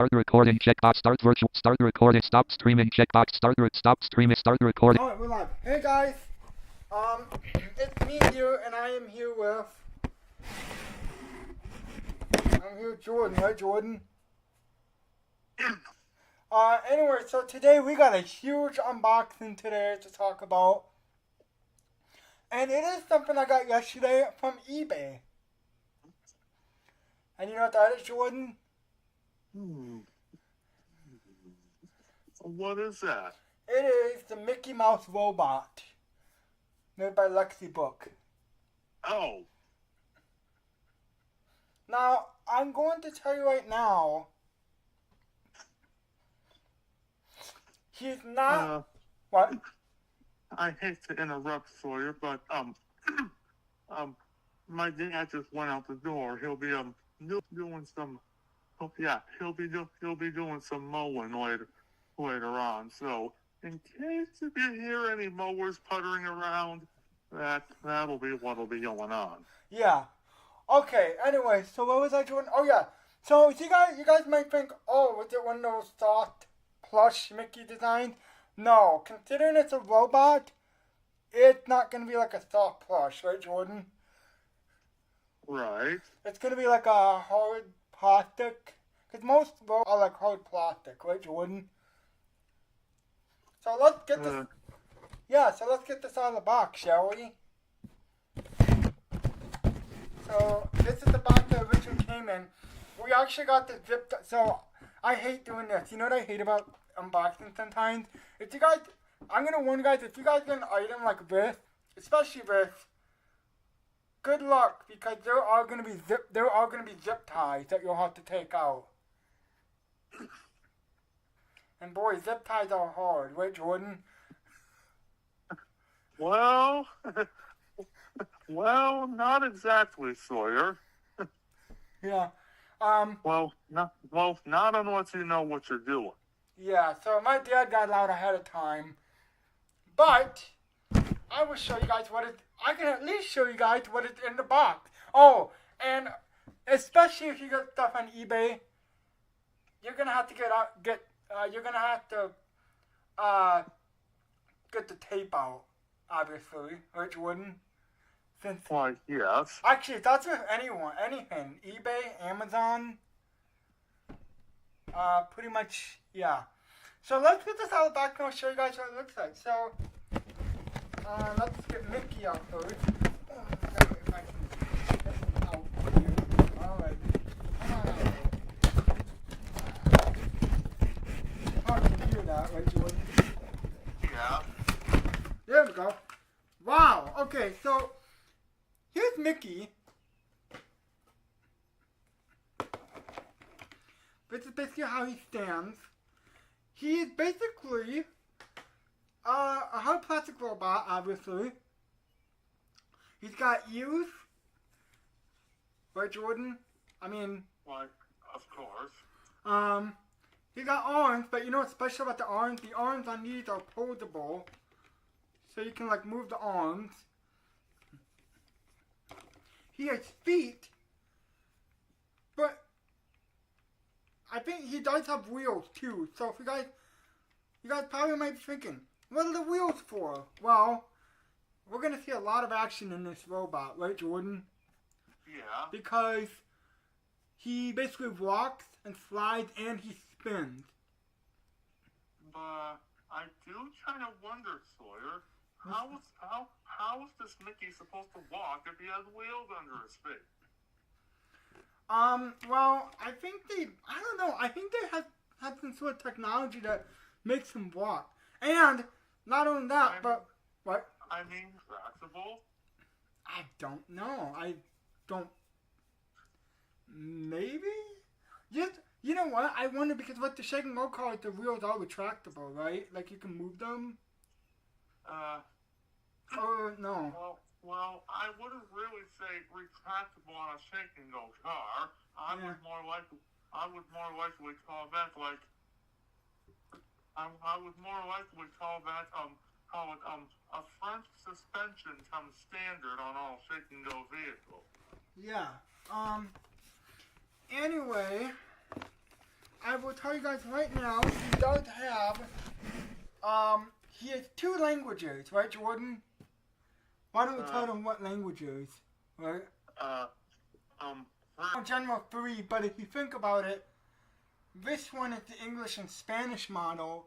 Start recording checkbox. Start virtual. Start recording. Stop streaming checkbox. Stop streaming. Start recording. Alright, we're live. Hey guys, it's me here, and I am here with, I'm here with Jordan, right Jordan? Anyway, so today we got a huge unboxing today to talk about. And it is something I got yesterday from eBay. And you know what that is, Jordan? What is that? It is the Mickey Mouse robot. Made by Lexi Book. Oh, Now, I'm going to tell you right now, he's not... What? I hate to interrupt Sawyer, but my dad just went out the door. He'll be doing some. Oh, yeah, he'll be doing some mowing later on. So in case if you hear any mowers puttering around, that'll be what'll be going on. Yeah. Okay, anyway, so what was I doing? Oh, yeah. So, you guys might think, oh, was it one of those soft plush Mickey designs? No, considering it's a robot, it's not going to be like a soft plush, right, Jordan? Right. It's going to be like a hard plastic. Because most robots are like hard plastic, right, Jordan? So let's get this... Yeah, so let's get this out of the box, shall we? So, this is the box that originally came in. We actually got the zip... So, I hate doing this. You know what I hate about unboxing sometimes? If you guys... I'm going to warn you guys, if you guys get an item like this, especially this, good luck, because there are going to be zip ties that you'll have to take out. And boy, zip ties are hard, right, Jordan? Well, not exactly, Sawyer. Yeah. Not unless you know what you're doing. Yeah, so my dad got it out ahead of time. But I will show you guys I can at least show you guys what is in the box. Oh, and especially if you get stuff on eBay, you're gonna have to get the tape out, obviously, right, Jordan? Since Why, yes. actually, that's with anything, eBay, Amazon, pretty much, yeah. So let's get this out of the box and I'll show you guys what it looks like. So, let's get Mickey out first. If I can get him out for you. Alright. Hard to hear that, right, Jordan? Yeah. There we go. Wow. Okay, so here's Mickey. This is basically how he stands. He is basically a hard plastic robot, obviously. He's got ears. Right, Jordan? I mean... Why, of course. He got arms, but you know what's special about the arms? The arms on these are foldable. So you can, like, move the arms. He has feet. But I think he does have wheels, too. So if you guys probably might be thinking, what are the wheels for? Well, we're going to see a lot of action in this robot, right, Jordan? Yeah. Because he basically walks and slides and he spins. But I do kind of wonder, Sawyer, how is this Mickey supposed to walk if he has wheels under his feet? Well, I think they have some sort of technology that makes him walk. And, not only that, but, what? I mean, flexible? I don't know. Maybe? You know what? I wonder because what the Shake and Go car, the wheels are retractable, right? Like you can move them? Or no? Well, I wouldn't really say retractable on a Shake and Go car. I would more likely call that like. I would more likely call that a front suspension comes standard on all Shake and Go vehicles. Yeah. Anyway, I will tell you guys right now, he does have, he has 2 languages, right, Jordan? Why don't we tell them what languages, right? In general, 3, but if you think about it, this one is the English and Spanish model.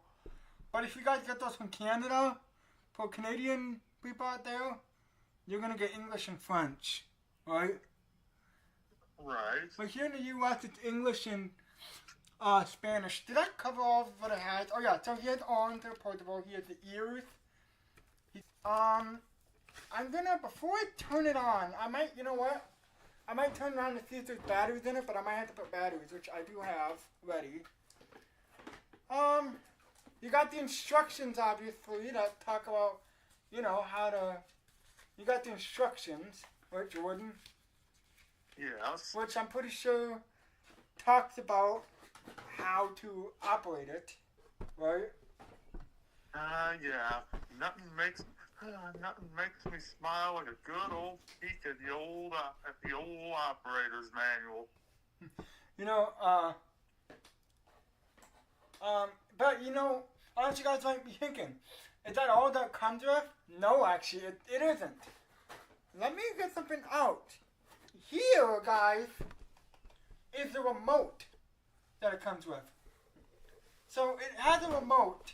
But if you guys get those from Canada, for Canadian people out there, you're gonna get English and French, right? Right. But here in the U.S., it's English and Spanish. Did I cover all of what it has? Oh yeah, so he has arms, they're portable. He has the ears. I'm gonna, before I turn it on, I might, you know what? I might turn it on to see if there's batteries in it, but I might have to put batteries, which I do have ready. You got the instructions, obviously, that talk about, you know, how to, you got the instructions, right, Jordan? Yes. Which I'm pretty sure talks about how to operate it, right? Yeah. Nothing makes me smile like a good old peek at the old operator's manual. You know, but you know, honestly, you guys might be thinking, is that all that comes with? No, actually, it isn't. Let me get something out. Here, guys, is the remote that it comes with. So it has a remote,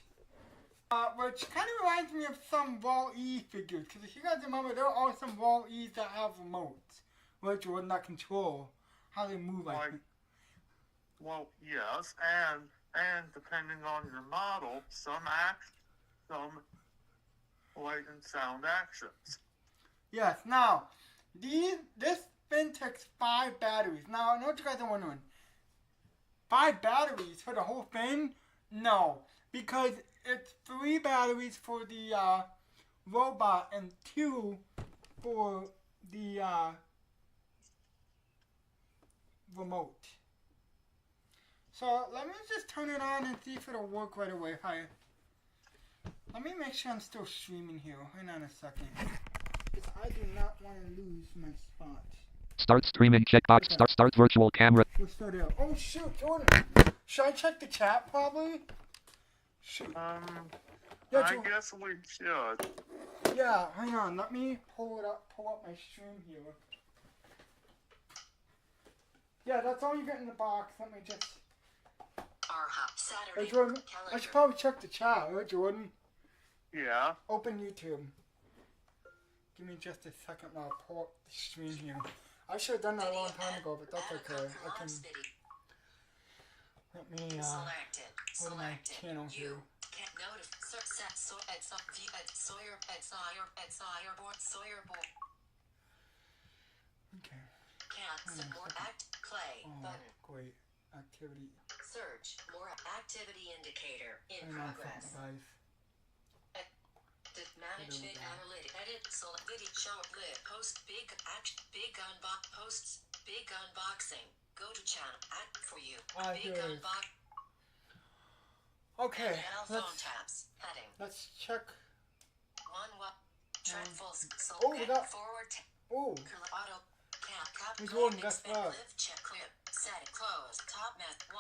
which kind of reminds me of some Wall-E figures. Because if you guys remember, there are some Wall-Es that have remotes, which would not control how they move. Well, yes, and depending on your model, some light and sound actions. Yes. Now, this thing takes 5 batteries. Now, I know what you guys are wondering. 5 batteries for the whole thing? No, because it's 3 batteries for the robot and 2 for the remote. So let me just turn it on and see if it'll work right away. Hi. Let me make sure I'm still streaming here. Hang on a second. Because I do not want to lose my spot. Start streaming checkbox. Okay. Start virtual camera. We're still there. Oh shoot, Jordan. Should I check the chat probably? Shoot. Yeah, I guess we should. Yeah, hang on. Let me pull up my stream here. Yeah, that's all you get in the box. Let me just. Saturday Hey, Jordan, calendar. I should probably check the chat, right, Jordan? Yeah. Open YouTube. Give me just a second while I pull up the stream here. I should have done that a long time ago, but that's okay. I can. Let me Selected. go to my channel here. Can't notify. Sawyer board. Okay. Can't more act play Oh, button. great. Activity. Search more activity indicator in Hang on a progress. second, guys. Management analytic edit select video show lid post big posts big unboxing go to channel act for you big Here it is. unbox Okay, phone tabs heading let's check. track full Oh, we got. forward Oh, auto cap Hey, Jordan, guess what? live check clip set close top meth 1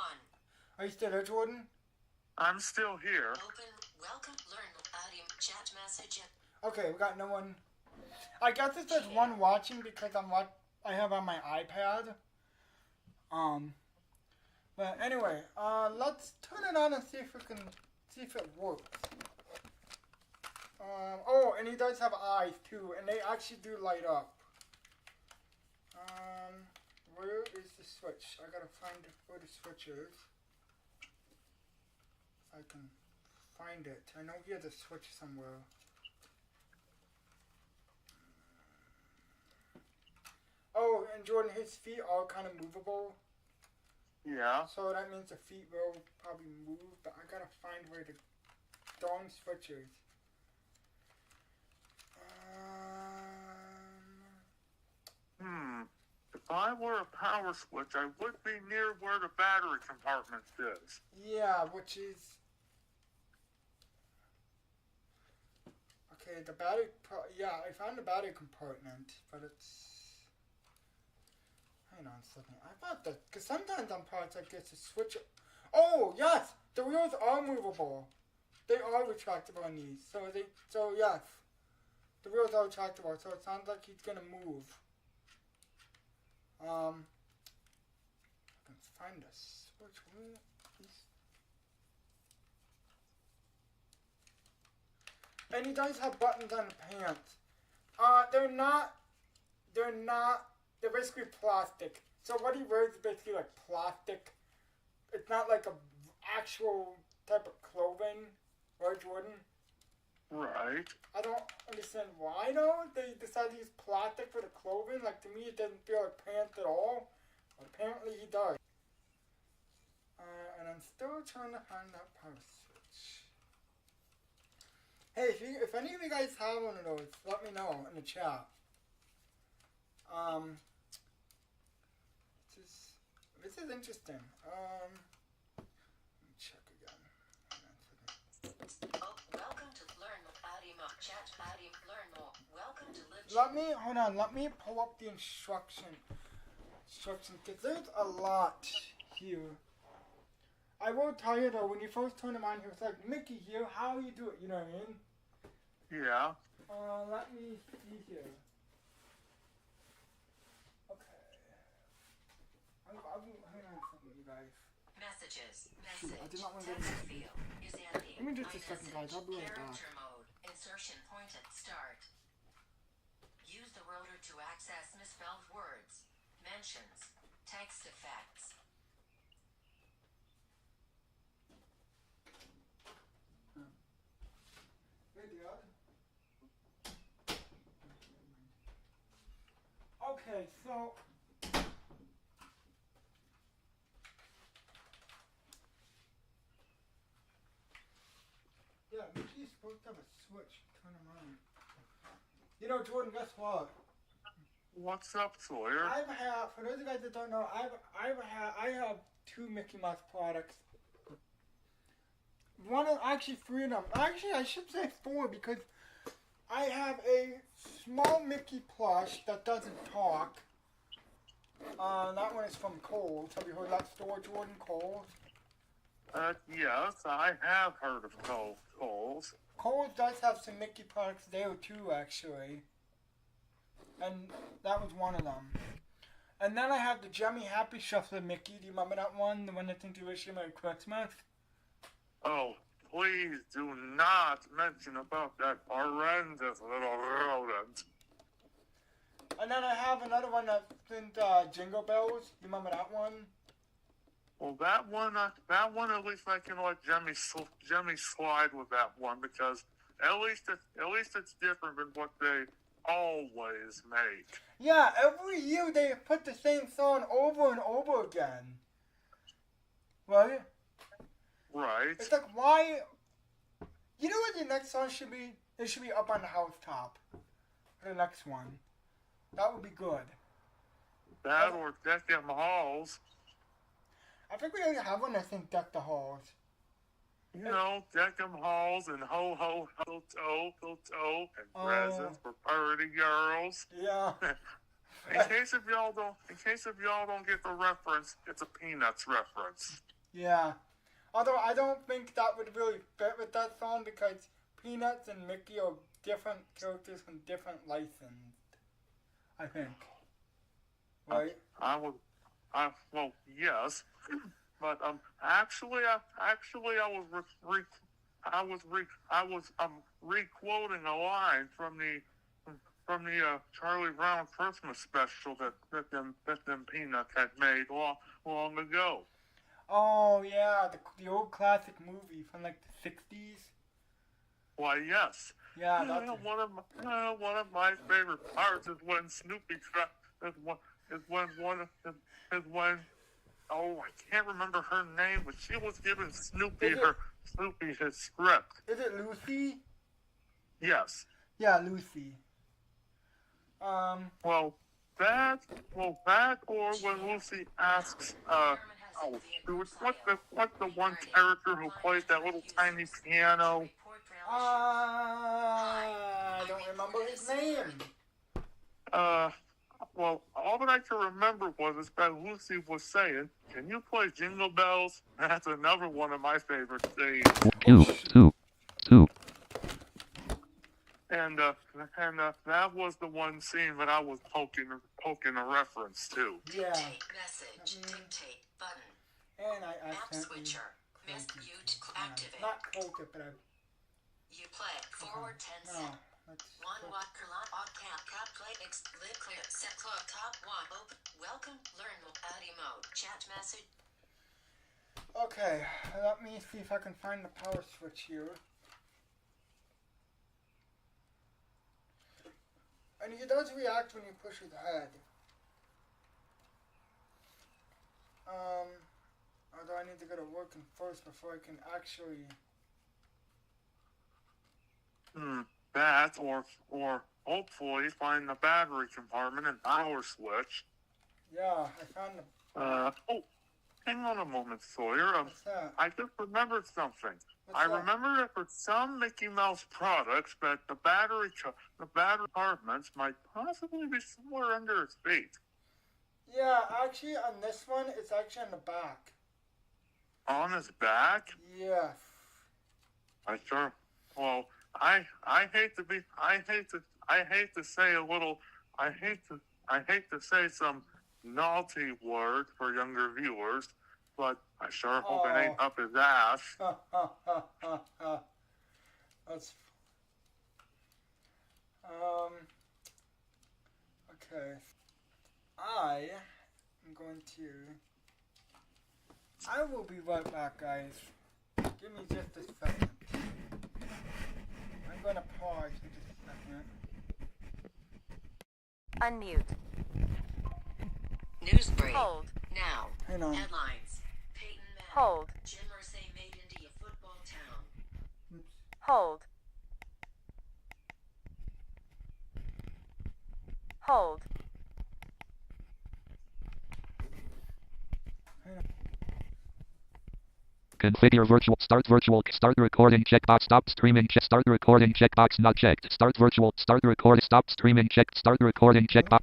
are you still there, Jordan? I'm still here. open welcome learn adding chat message Okay, we got no one. I guess it says one watching because I have on my iPad. But anyway, let's turn it on and see if it works. Oh, and he does have eyes too, and they actually do light up. Where is the switch? I gotta find where the switch is. I can find it. I know he has a switch somewhere. Oh, and Jordan, his feet are kind of movable. Yeah. So that means the feet will probably move, but I gotta find where the darn switch is. If I were a power switch, I would be near where the battery compartment is. Yeah, which is... Okay, the battery... Yeah, I found the battery compartment, but it's... Hang on a second. I thought that... Because sometimes on parts I get to switch... Oh yes, the wheels are movable. They are retractable on these. So yes, the wheels are retractable. So it sounds like he's gonna move. Let's find a switch. And he does have buttons on the pants. They're basically plastic. So what he wears is basically like plastic. It's not like a actual type of clothing, right, Jordan? Right. I don't understand why though. They decided to use plastic for the clothing. Like to me, it doesn't feel like pants at all. But apparently he does. And I'm still trying to find that power switch. Hey, if any of you guys have one of those, let me know in the chat. This is interesting. Let me check again. Oh, welcome to Learn More. Chat Learn More. Welcome to Live. Let me pull up the instructions, because there's a lot here. I will tell you though, when you first turn him on, he was like, Mickey here, how you do it, you know what I mean? Yeah. Let me see here. Okay. Hang on a second, you guys. Messages. Shoot, I did Message. not want to Text do field is empty. Give me just a second, guys. I'll be right back. Character mode. Insertion point at start. Use the rotor to access misspelled words. Mentions. Text effects. Hey, Dad. Okay, so yeah, Mickey's supposed to have a switch. Turn him on. You know, Jordan, guess what? What's up, Sawyer? For those of you guys that don't know, I have two Mickey Mouse products. Actually three of them. Actually, I should say four because I have a small Mickey plush that doesn't talk. That one is from Kohl's. Have you heard of that store, Jordan? Kohl's? Yes, I have heard of Kohl's. Kohl's does have some Mickey products there too, actually. And that was one of them. And then I have the Jemmy Happy Shuffler Mickey. Do you remember that one? The one that's into Wish You Merry Christmas? Oh, please do not mention about that horrendous little rodent. And then I have another one that's in Jingle Bells. You remember that one? Well, that one at least I can let Jemmy slide with that one because at least it's different than what they always make. Yeah, every year they put the same song over and over again. Right? Right. It's like, why? You know what the next song should be? It should be Up on the Housetop. The next one. That would be good. That or Deck Them Halls. I think we already have one that thinks Deck the Halls. You know, Deck 'em Halls and Ho Ho Ho To and presents for pretty girls. Yeah. In case if y'all don't get the reference, it's a Peanuts reference. Yeah. Although I don't think that would really fit with that song because Peanuts and Mickey are different characters from different licenses. I think. Right? Well, yes, but actually I was re-quoting a line from the Charlie Brown Christmas special that them Peanuts had made long ago. Oh yeah, the old classic movie from like the 60s. Why, yes. Yeah, that's it. One of my favorite parts is when Snoopy oh, I can't remember her name, but she was giving Snoopy his script. Is it Lucy? Yes. Yeah, Lucy. Well, that or when Lucy asks, what's the one character who played that little tiny piano? I don't remember his name. Well, all that I can remember was that Lucy was saying, "Can you play Jingle Bells?" That's another one of my favorite things. Two. And that was the one scene that I was poking a reference to. Yeah. Dictate message. Dictate button. And I App accidentally switcher. Mute. Activate. not quote it, but I You play. Forward 10 no. seconds. Let's One watt collide off cap play lid clear set clock top one open welcome learn Addy mode chat message. Okay, let me see if I can find the power switch here. And he does react when you push his head. Although I need to get it working first before I can actually. That or hopefully find the battery compartment and power switch. Yeah, I found the. Oh, hang on a moment, Sawyer. What's that? I just remembered something. What's I that? remember that for some Mickey Mouse products, that the battery compartments might possibly be somewhere under its feet. Yeah, actually, on this one, it's actually on the back. On his back? Yes. I sure. Well, I hate to say some naughty word for younger viewers, but I sure hope it ain't up his ass. That's. Okay. I am going to. I will be right back, guys. Give me just a second. I'm gonna pause for just a second. Unmute. News break. Hold. Now. Hang on. Headlines. Peyton Manning. Hold. Jim Irsay made India football town. Hold. Hold. Configure virtual. Start recording checkbox. Stop streaming. Start recording checkbox not checked. Start virtual. Start recording. Stop streaming checked. Start recording checkbox.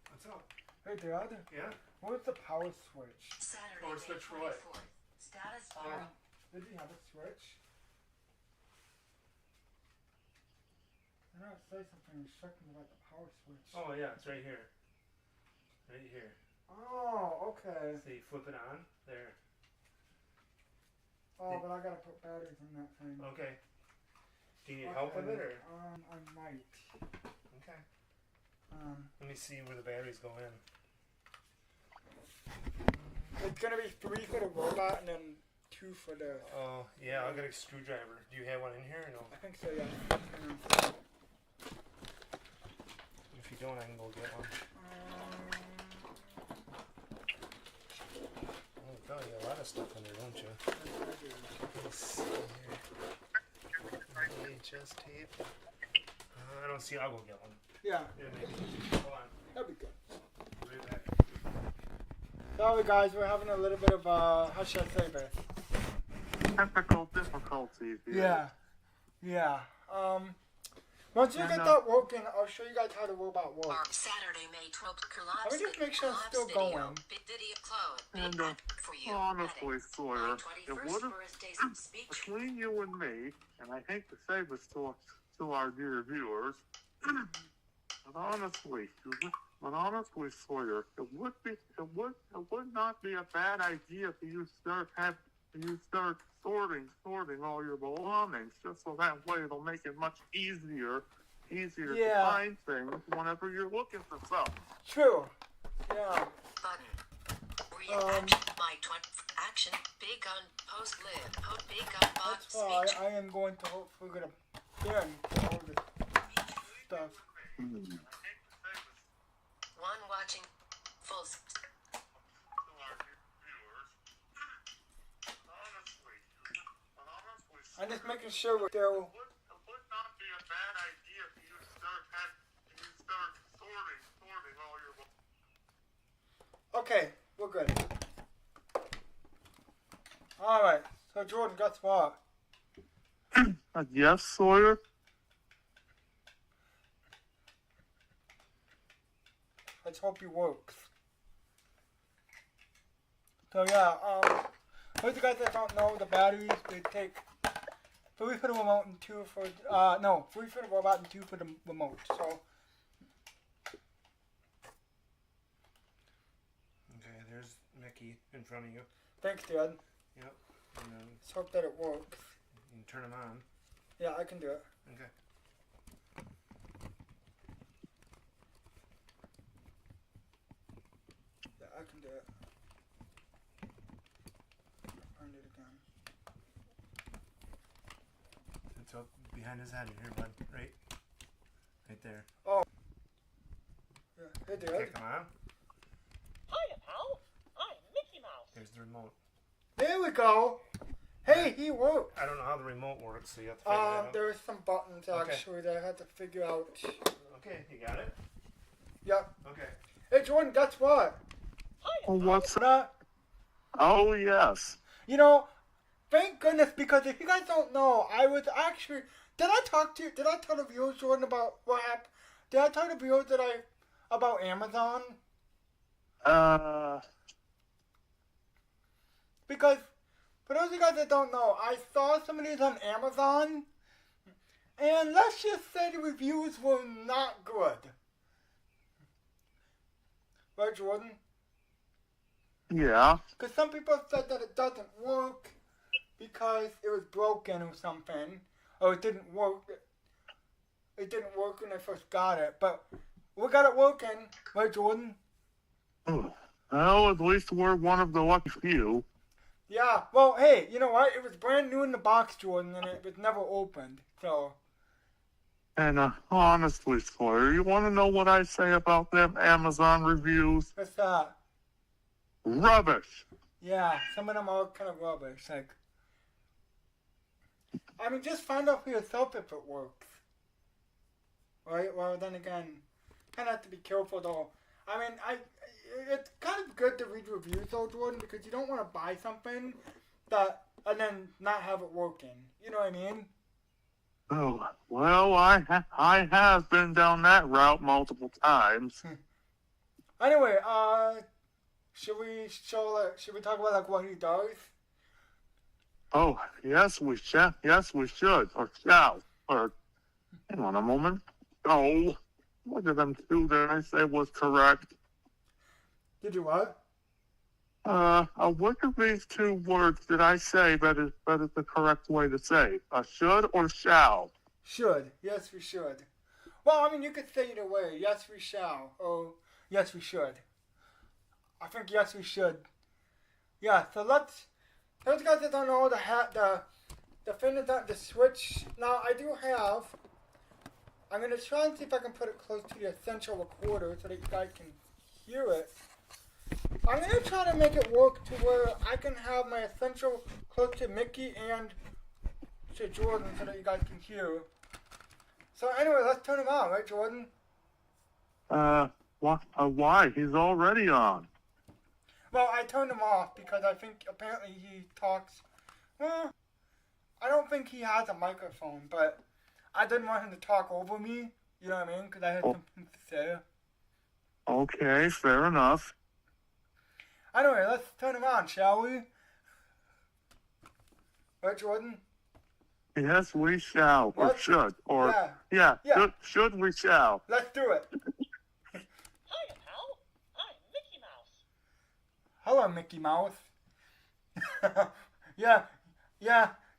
What's up? Hey, Dad. Yeah? Where's the power switch? Saturday, Power May switch for what? 24th. Status bar. Did he have a switch? I know it says something instructing about the power switch. Oh yeah, it's right here. Right here. Oh, okay. So you flip it on. There. Oh, but I gotta put batteries in that thing. Okay. Do you need help with it or? I might. Okay. Let me see where the batteries go in. It's gonna be 3 for the robot and then 2 for the. Oh yeah, I'll get a screwdriver. Do you have one in here or no? I think so, yeah. If you don't, I can go get one. Oh god, you got a lot of stuff in there, don't you? Let's see here. VHS tape. I don't see. I'll go get one. Yeah, Yeah, maybe. Hold on. that'd be good. Right back. Sorry, guys, we're having a little bit of how should I say this? Technical difficulties here. Yeah. Once you Yeah, get no. that working, I'll show you guys how the robot Or works. Saturday, May 12th. Let me just make sure it's still going. Big video clone. And, Big app for you. honestly, Sawyer, May it 21st, would have birthday some speech. between you and me, and I hate to say this to our dear viewers, but honestly, Sawyer, it would not be a bad idea for you start sorting all your belongings, just so that way it'll make it much easier to Yeah. find things whenever you're looking for something. True. Yeah. Button. Reaction. My 20th action. Big gun. Post live. Big gun box That's why speech. I am going to hopefully get a bin for all this stuff. One watching. Full. I'm just making sure we're still. It would not be a bad idea for you to start sorting all your. Okay, we're good. Alright, so Jordan, guess what? Yes, Sawyer. Let's hope he works. So yeah, for the guys that don't know, the batteries, they take 3 for the remote and 2 for, 3 for the robot and 2 for the remote, so. Okay, there's Mickey in front of you. Thanks, Dad. Yep. And then Let's hope that it works. you can turn them on. Yeah, I can do it. Okay. Yeah, I can do it. Find it again. It's up behind his head here, bud. Right? Right there. Yeah, hey, Dad. Okay, come on. Hiya, pal. I'm Mickey Mouse. There's the remote. There we go. Hey, he worked. I don't know how the remote works, so you have to figure it out. There's some buttons actually that I had to figure out. Okay, you got it? Yep. Okay. Hey, Jordan, guess what? Oh, what's Not, Oh, yes. you know, thank goodness, because if you guys don't know, I was actually, did I tell the viewers, Jordan, about what happened? Did I tell the viewers about Amazon? Because, for those of you guys that don't know, I saw some of these on Amazon, and let's just say the reviews were not good. Right, Jordan? Yeah. Because some people said that it doesn't work because it was broken or something, or it didn't work. It didn't work when I first got it, but we got it working, right, Jordan? Well, at least we're one of the lucky few. Yeah. Well, hey, you know what? It was brand new in the box, Jordan, and it was never opened. So. And honestly, Sawyer, you want to know what I say about them Amazon reviews? What's that? Rubbish. Yeah, some of them are kind of rubbish. Like, I mean, just find out for yourself if it works. Right? Well, then again, kind of have to be careful though. I mean, it's kind of good to read reviews though, Jordan, because you don't want to buy something that and then not have it working. You know what I mean? Oh, well, I have been down that route multiple times. Anyway, should we talk about like what he does? Oh, yes, we shall. Yes, we should. Or shall. Or, hang on a moment. Oh, what did them two that I say was correct? Did you what? What of these two words did I say that is the correct way to say? Should or shall? Should. Yes, we should. Well, I mean, you could say either way. Yes, we shall. Or yes, we should. I think yes, we should. Yeah. So let's. Those guys that don't know the thing is that the switch. Now I do have. I'm gonna try and see if I can put it close to the essential recorder so that you guys can hear it. I'm gonna try to make it work to where I can have my essential close to Mickey and to Jordan so that you guys can hear. So anyway, let's turn him on, right, Jordan? Why? He's already on. Well, I turned him off because I think apparently he talks. Well, I don't think he has a microphone, but I didn't want him to talk over me. You know what I mean? Because I had something to say. Okay, fair enough. Anyway, let's turn him on, shall we? Right, Jordan? Yes, we shall. Or What? should. Or, Yeah. should we shall. Let's do it. Hiya, pal. I'm Mickey Mouse. Hello, Mickey Mouse. yeah,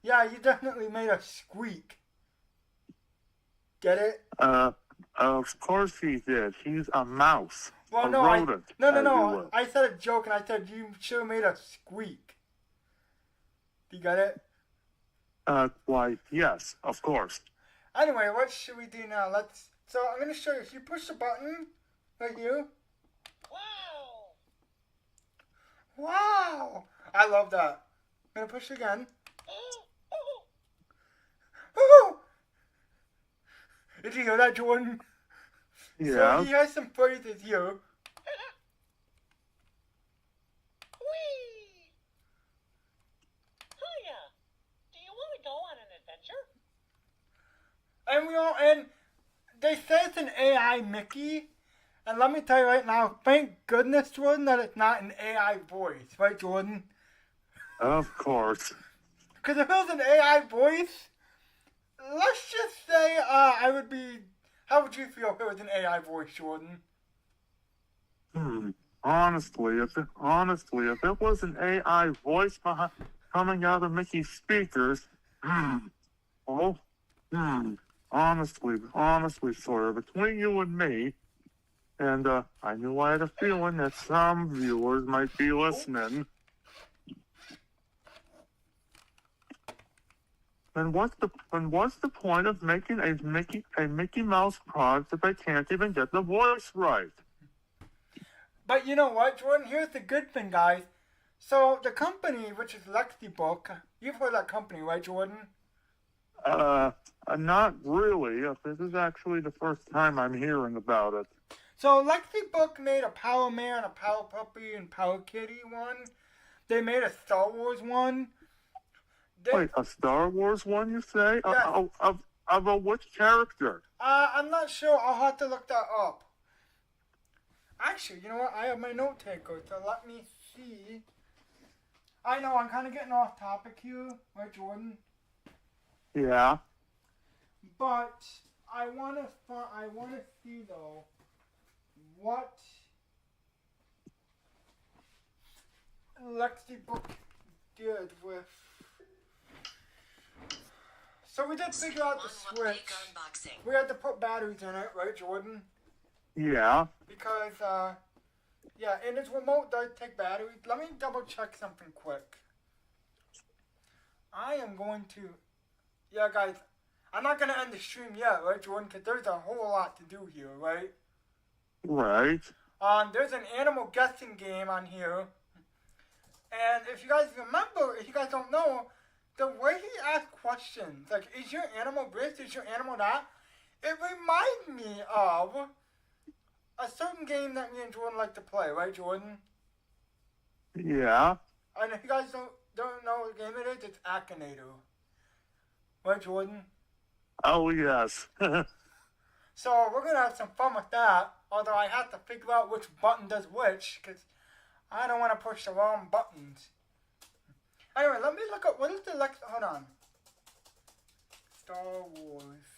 you definitely made a squeak. Get it? Of course he did. He's a mouse. Well, a no, rodent. as you no. will. I said a joke and I said you should have made a squeak. You got it? Why, yes, of course. Anyway, what should we do now? So I'm gonna show you. If you push the button, right here. Wow. Wow! I love that. I'm gonna push again. Oh. Woo! Did you hear that, Jordan? Yeah. So he has some phrases here. Whee! Hiya. Do you want to go on an adventure? And they say it's an AI Mickey, And let me tell you right now, thank goodness, Jordan, that it's not an AI voice, right, Jordan? Of course. Because if it was an AI voice, let's just say I would be. How would you feel if it was an AI voice, Jordan? Honestly, if it was an AI voice coming out of Mickey's speakers, honestly, Sawyer, between you and me, and I knew I had a feeling that some viewers might be listening. And what's the point of making a Mickey Mouse product if I can't even get the voice right? But you know what, Jordan? Here's the good thing, guys. So the company, which is LexiBook, you've heard of that company, right, Jordan? Not really. This is actually the first time I'm hearing about it. So LexiBook made a Power Man, a Power Puppy, and Power Kitty one. They made a Star Wars one. Wait, a Star Wars one, you say? Yeah. Of which character? I'm not sure. I'll have to look that up. Actually, you know what? I have my note taker, so let me see. I know I'm kind of getting off topic here, right, Jordan? Yeah. But I want to see though what LexiBook did with. So we did figure out the switch. Big unboxing. We had to put batteries in it, right, Jordan? Yeah. Because yeah, and its remote does take batteries. Let me double check something quick. I am going to. Yeah, guys, I'm not gonna end the stream yet, right, Jordan? Because there's a whole lot to do here, right? Right. There's an animal guessing game on here, and if you guys remember, if you guys don't know, the way he asks questions, like, is your animal this? Is your animal that? It reminds me of a certain game that me and Jordan like to play, right, Jordan? Yeah. And if you guys don't know what game it is, it's Akinator. Right, Jordan? Oh, yes. So we're going to have some fun with that, although I have to figure out which button does which, because I don't want to push the wrong buttons. Anyway, let me look up, what is the hold on. Star Wars.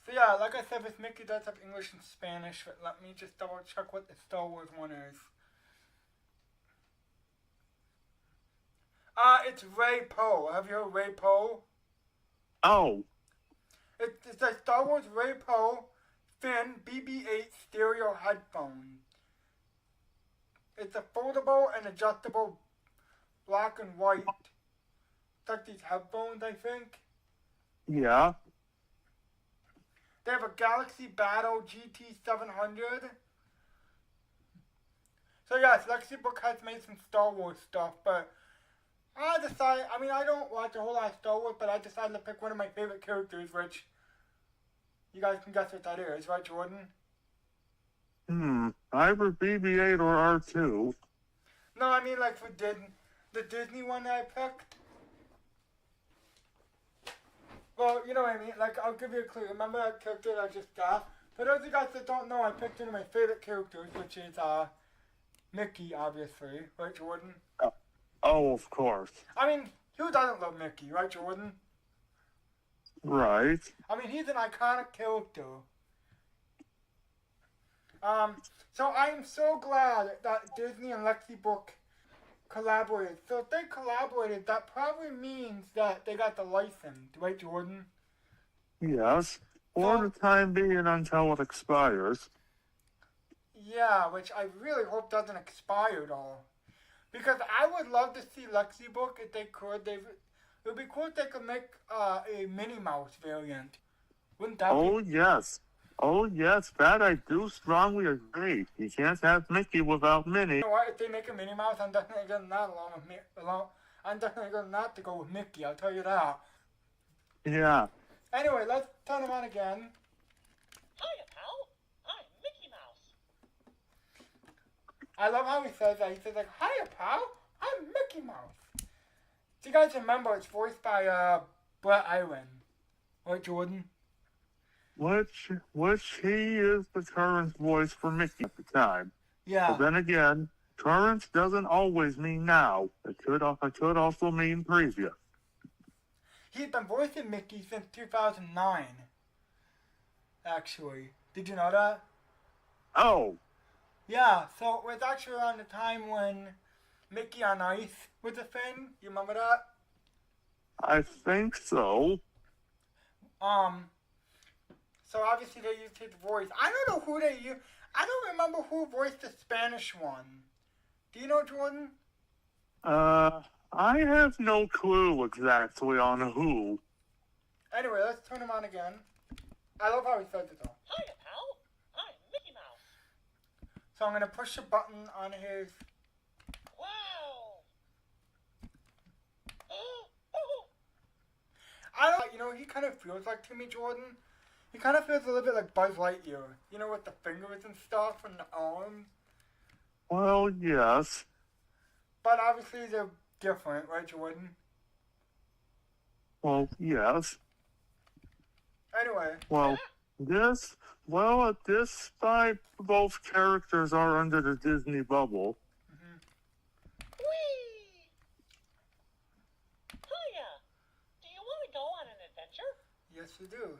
So yeah, like I said, this Mickey does have English and Spanish, but let me just double check what the Star Wars one is. It's Ray Poe. Have you heard of Ray Poe? Oh. It's a Star Wars Ray Poe Finn BB-8 stereo headphone. It's a foldable and adjustable black and white. It's like these headphones, I think. Yeah. They have a Galaxy Battle GT700. So yes, LexiBook has made some Star Wars stuff, but I don't watch a whole lot of Star Wars, but I decided to pick one of my favorite characters, which you guys can guess what that is, right, Jordan? Either BB-8 or R2. No, I mean like for the Disney one that I picked. Well, you know what I mean. Like, I'll give you a clue. Remember that character that I just got? For those of you guys that don't know, I picked one of my favorite characters, which is Mickey, obviously, right, Jordan? Oh, of course. I mean, who doesn't love Mickey, right, Jordan? Right. I mean, he's an iconic character. So I am so glad that Disney and LexiBook collaborated. So if they collaborated, that probably means that they got the license, right, Jordan? Yes. For the time being until it expires. Yeah, which I really hope doesn't expire at all. Because I would love to see LexiBook if they could. It would be cool if they could make a Minnie Mouse variant. Wouldn't that be? Yes. Oh, yes, that I do strongly agree. You can't have Mickey without Minnie. You know what? If they make a Minnie Mouse, I'm definitely going not along with I'm definitely going not to go with Mickey. I'll tell you that. Yeah. Anyway, let's turn him on again. Hiya, pal. I'm Mickey Mouse. I love how he says that. He says like, "Hiya, pal. I'm Mickey Mouse." Do you guys remember it's voiced by Brett Iwan, right, Jordan? which he is the current voice for Mickey at the time. Yeah. But then again, current doesn't always mean now. It could also mean previous. He's been voicing Mickey since 2009. Actually. Did you know that? Oh, Yeah, so it was actually around the time when Mickey on Ice was a thing. You remember that? I think so. So obviously they used his voice. I don't know who they used. I don't remember who voiced the Spanish one. Do you know, Jordan? I have no clue exactly on who. Anyway, let's turn him on again. I love how he says it though. Hiya, pal. I'm Mickey Mouse. So I'm gonna push the button on his. Wow. I don't. You know, he kind of feels like to me, Jordan. He kind of feels a little bit like Buzz Lightyear. You know, with the fingers and stuff and the arms. Well, yes. But obviously they're different, right, Jordan? Well, yes. Anyway. At this time, both characters are under the Disney bubble. Whee! Hiya. Do you want to go on an adventure? Yes, you do.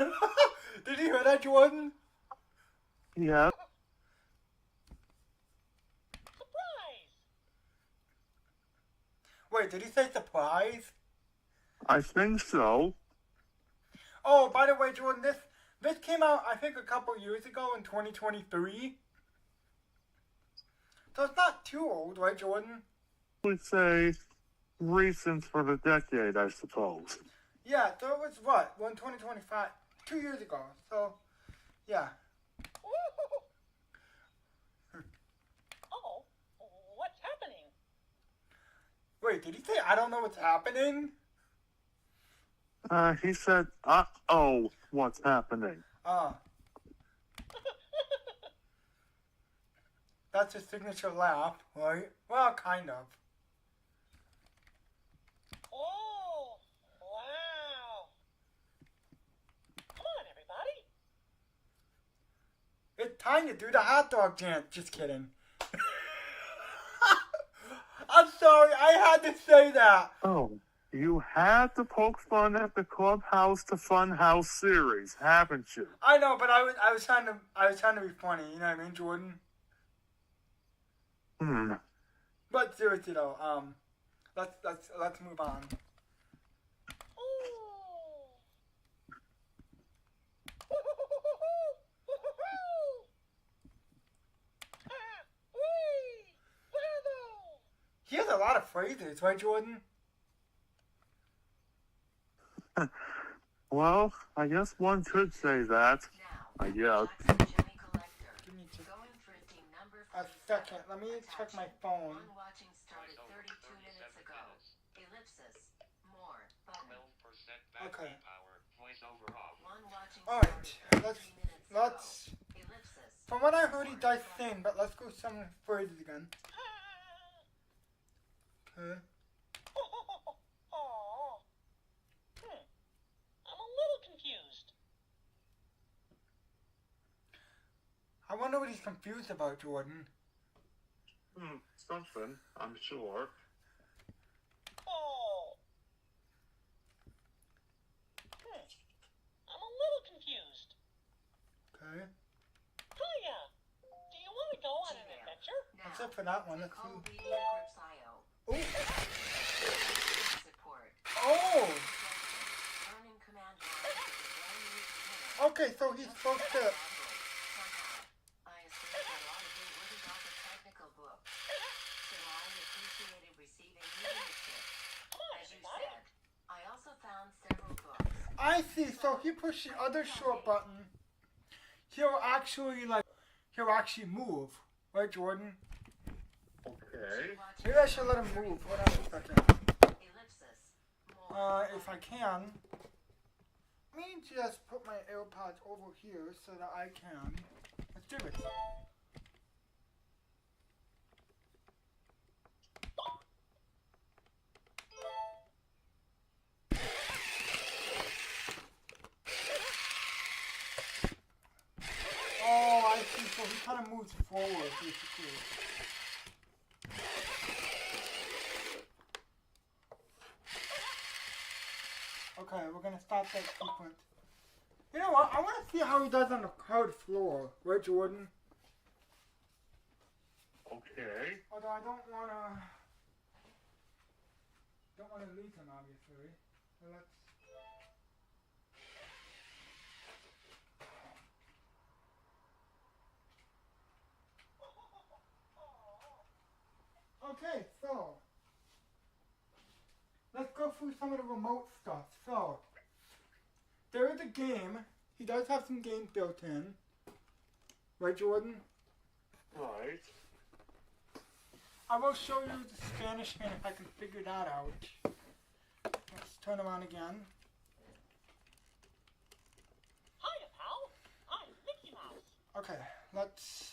Oh, Did you hear that, Jordan? Yeah. surprise! Wait, did he say surprise? I think so. Oh, by the way, Jordan, this came out, I think, a couple years ago in 2023. So it's not too old, right, Jordan? We'd say recent for the decade, I suppose. Yeah, so it was what? 2025? 2 years ago. So, yeah. Oh, what's happening? Wait, did he say I don't know what's happening? He said, oh, what's happening? That's his signature laugh, right? Well, kind of. Oh, wow. Come on, everybody. It's time to do the hot dog dance. Just kidding. I'm sorry, I had to say that. Oh, you had to poke fun at the Clubhouse to Funhouse series, haven't you? I know, but I was trying to be funny. You know what I mean, Jordan? But seriously though, let's move on. He has a lot of phrases, right, Jordan? Well, I guess one could say that. I guess. Jimmy Collector. Give me just Go in for team number a 47. second. Let me check my phone. One watching started 32 minutes ago. Ellipsis. More. Button. Okay. One watching All right. started 33 minutes ago. Let's. Ellipsis. From what I heard, he does sing, but let's go some phrases again. Okay. Oh. I'm a little confused. I wonder what he's confused about, Jordan. Something, I'm sure. Oh. I'm a little confused. Okay. Hiya. Do you want to go on an adventure? Now. Except for that one. Let's Call see. Media Groups IO. Oh. Support. Oh. Learning command line is a brand new beginner. Okay, so he's supposed to. I assume a lot of you wouldn't got the technical book. So I appreciated receiving leadership. Come on, As you everybody. said, I also found several books. I see. So he pushed the other short button. He'll actually move, right, Jordan? Okay. Maybe I should let him move. Hold on a second. Ellipsis. More. If I can. Let me just put my AirPods over here so that I can. Let's do it. moves forward, basically. Okay, we're gonna stop that sequence. You know what? I want to see how he does on the hard floor, right, Jordan? Okay. Although I don't wanna lose him, obviously. So let's. Okay, so let's go through some of the remote stuff. So there is a game. He does have some games built in, right, Jordan? Right. I will show you the Spanish hand if I can figure that out. Let's turn him on again. Hiya, pal. I'm Mickey Mouse. Okay, let's.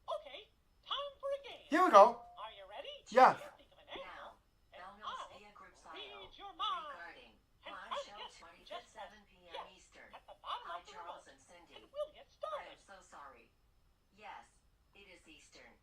Okay, time for a game. Here we go. Are you ready? Yes. Think of an animal, and Belmont I'll via group read style. your mind. Regarding And live try to show guess 20 to just 7 yes p.m. Eastern. at the bottom Hi, of the Charles remote, and Cindy. and we'll get I started. am so sorry. Yes, it is Eastern.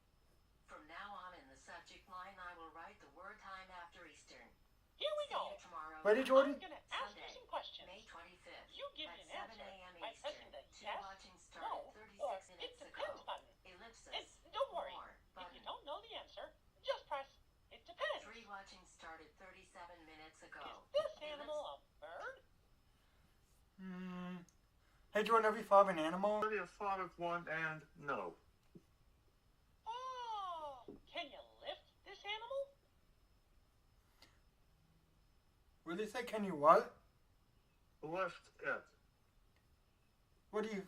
From now on in the subject line, I will write the word time after Eastern. Here we See go. you tomorrow. Ready, Jordan? I'm gonna ask you Sunday, some questions. May 25th. You give me at an 7 answer a.m. by Eastern. pressing the Two yes, watching no, started or 36 it minutes depends ago. button. Ellipsis. And don't worry, More if button. you don't know the answer, just press it depends. 3 watching started 37 minutes ago. Is this animal a bird? Hey, Jordan, have you thought of an animal? Already have thought of one, and no. Oh, can you lift this animal? Will they say, can you what? Lift it. What do you.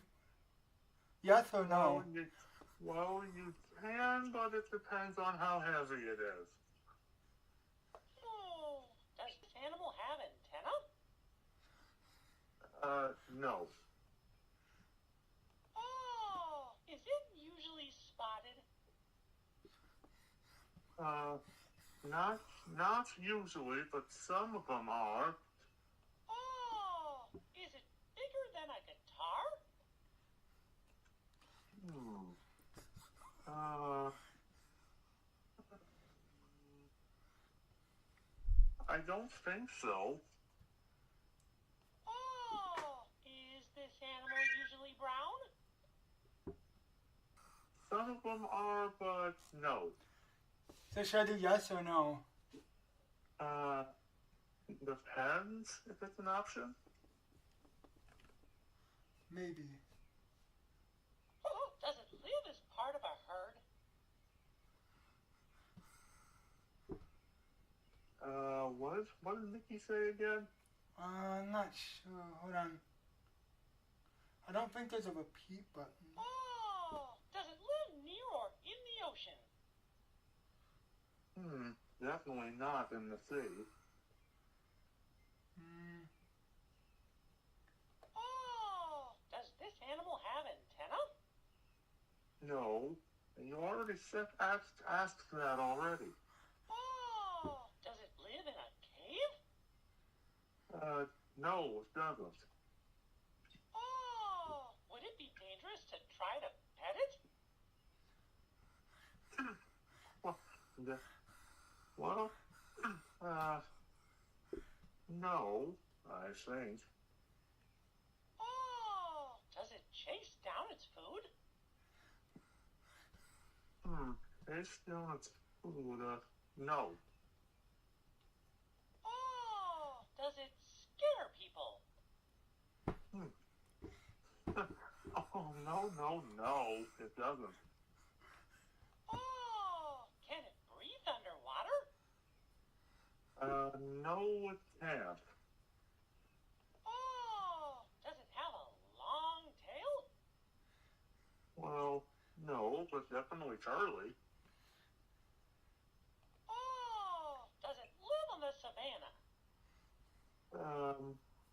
Yes or no? Well, you can, but it depends on how heavy it is. Oh, does this animal have antenna? No. Oh, is it usually spotted? Not usually, but some of them are. Oh, is it bigger than a guitar? I don't think so. Oh, is this animal usually brown? Some of them are, but no. So should I do yes or no? Depends if it's an option. Maybe. Oh, does it live as part of a herd? What did Mickey say again? I'm not sure. Hold on. I don't think there's a repeat button. Oh, does it live near or in the ocean? Definitely not in the sea. Oh, does this animal have antenna? No. And you already asked that already. Oh, does it live in a cave? No, it doesn't. Oh, would it be dangerous to try to pet it? Well, no, I think. Oh, does it chase down its food? It's down its food, no. Oh, does it scare people? Oh, no, it doesn't. Oh, can it breathe underwater? No, it can't. Oh, does it have a long tail? Well, no, but definitely Charlie. Oh, does it live on the savannah?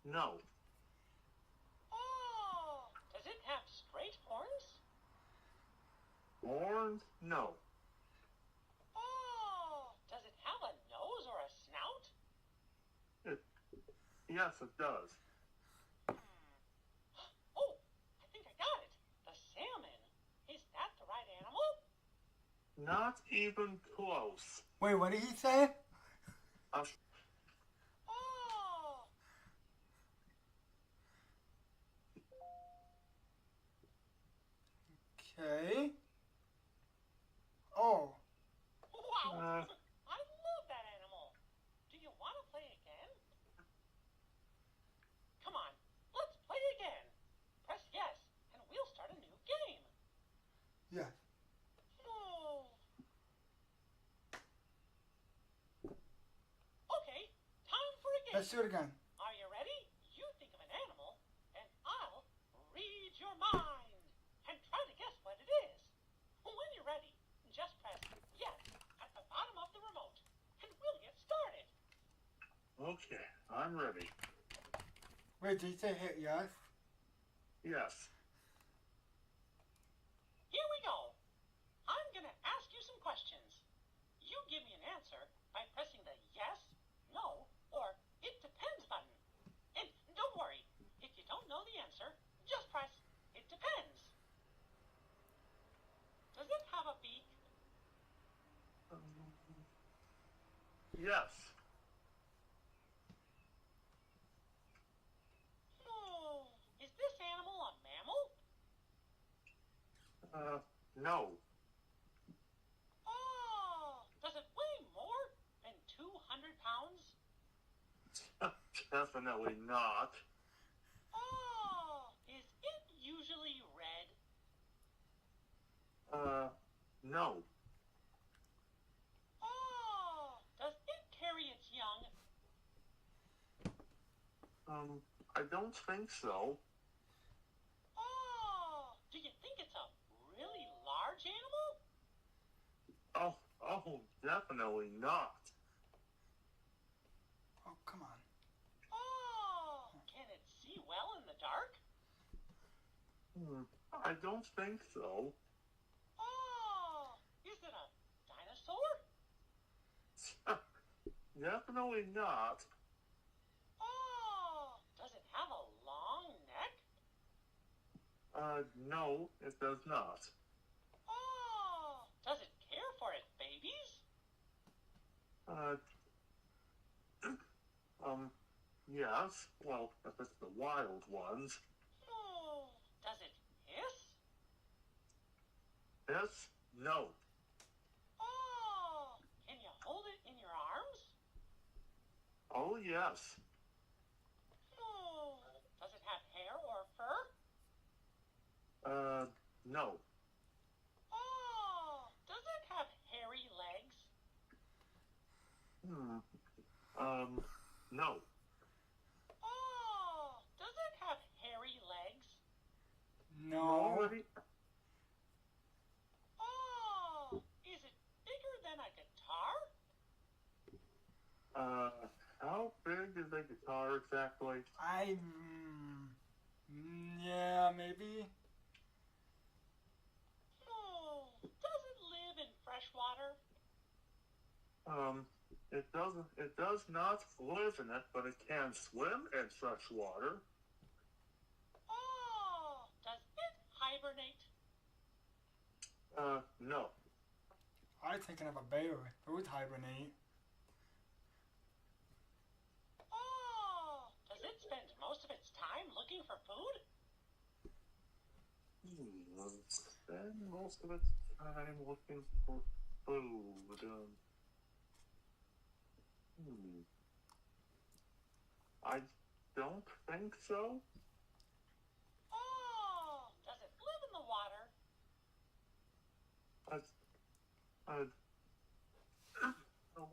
No. Oh, does it have straight horns? Horns? No. Oh, does it have a nose or a snout? Yes, it does. Oh, I think I got it. The salmon. Not even close. Wait, what did he say? A Oh, Okay. Oh. wow. Uh. I love that animal. Do you want to play again? Come on, let's play again. Press yes, and we'll start a new game. Yeah. Oh. Okay, time for a game. Let's do it again. Are you ready? You think of an animal, and I'll read your mind and try to guess what it is. When you're ready, just press yes at the bottom of the remote, and we'll get started. Okay, I'm ready. Wait, did he say hit yes? Yes. Here we go. I'm going to ask you some questions. You give me an answer by pressing the yes, no, or it depends button. And don't worry, if you don't know the answer, just press it depends. Does it have a beak? Yes. Is this animal a mammal? No. Oh, does it weigh more than 200 pounds? Definitely not. Oh, is it usually red? No. Oh, does it carry its young? I don't think so. Oh, do you think it's a really large animal? Oh, definitely not. Oh, come on. Oh, can it see well in the dark? I don't think so. Oh, is it a dinosaur? Definitely not. Oh, does it have a long neck? No, it does not. Oh, does it care for its babies? Yes. Well, if it's the wild ones. Oh, does it hiss? Yes? No. Oh, can you hold it in your arms? Oh, yes. Oh, does it have hair or fur? No. Oh, does it have hairy legs? No. Oh, does it have hairy legs? No. Nobody? Oh, is it bigger than a guitar? How big is the guitar exactly? Yeah, maybe. Oh, does it live in fresh water? It does not live in it, but it can swim in fresh water. Oh, does it hibernate? No. I'm thinking of a bear. It would hibernate. Oh, does it spend most of its time looking for food? Spend most of its time looking for food. I don't think so. Oh, does it live in the water?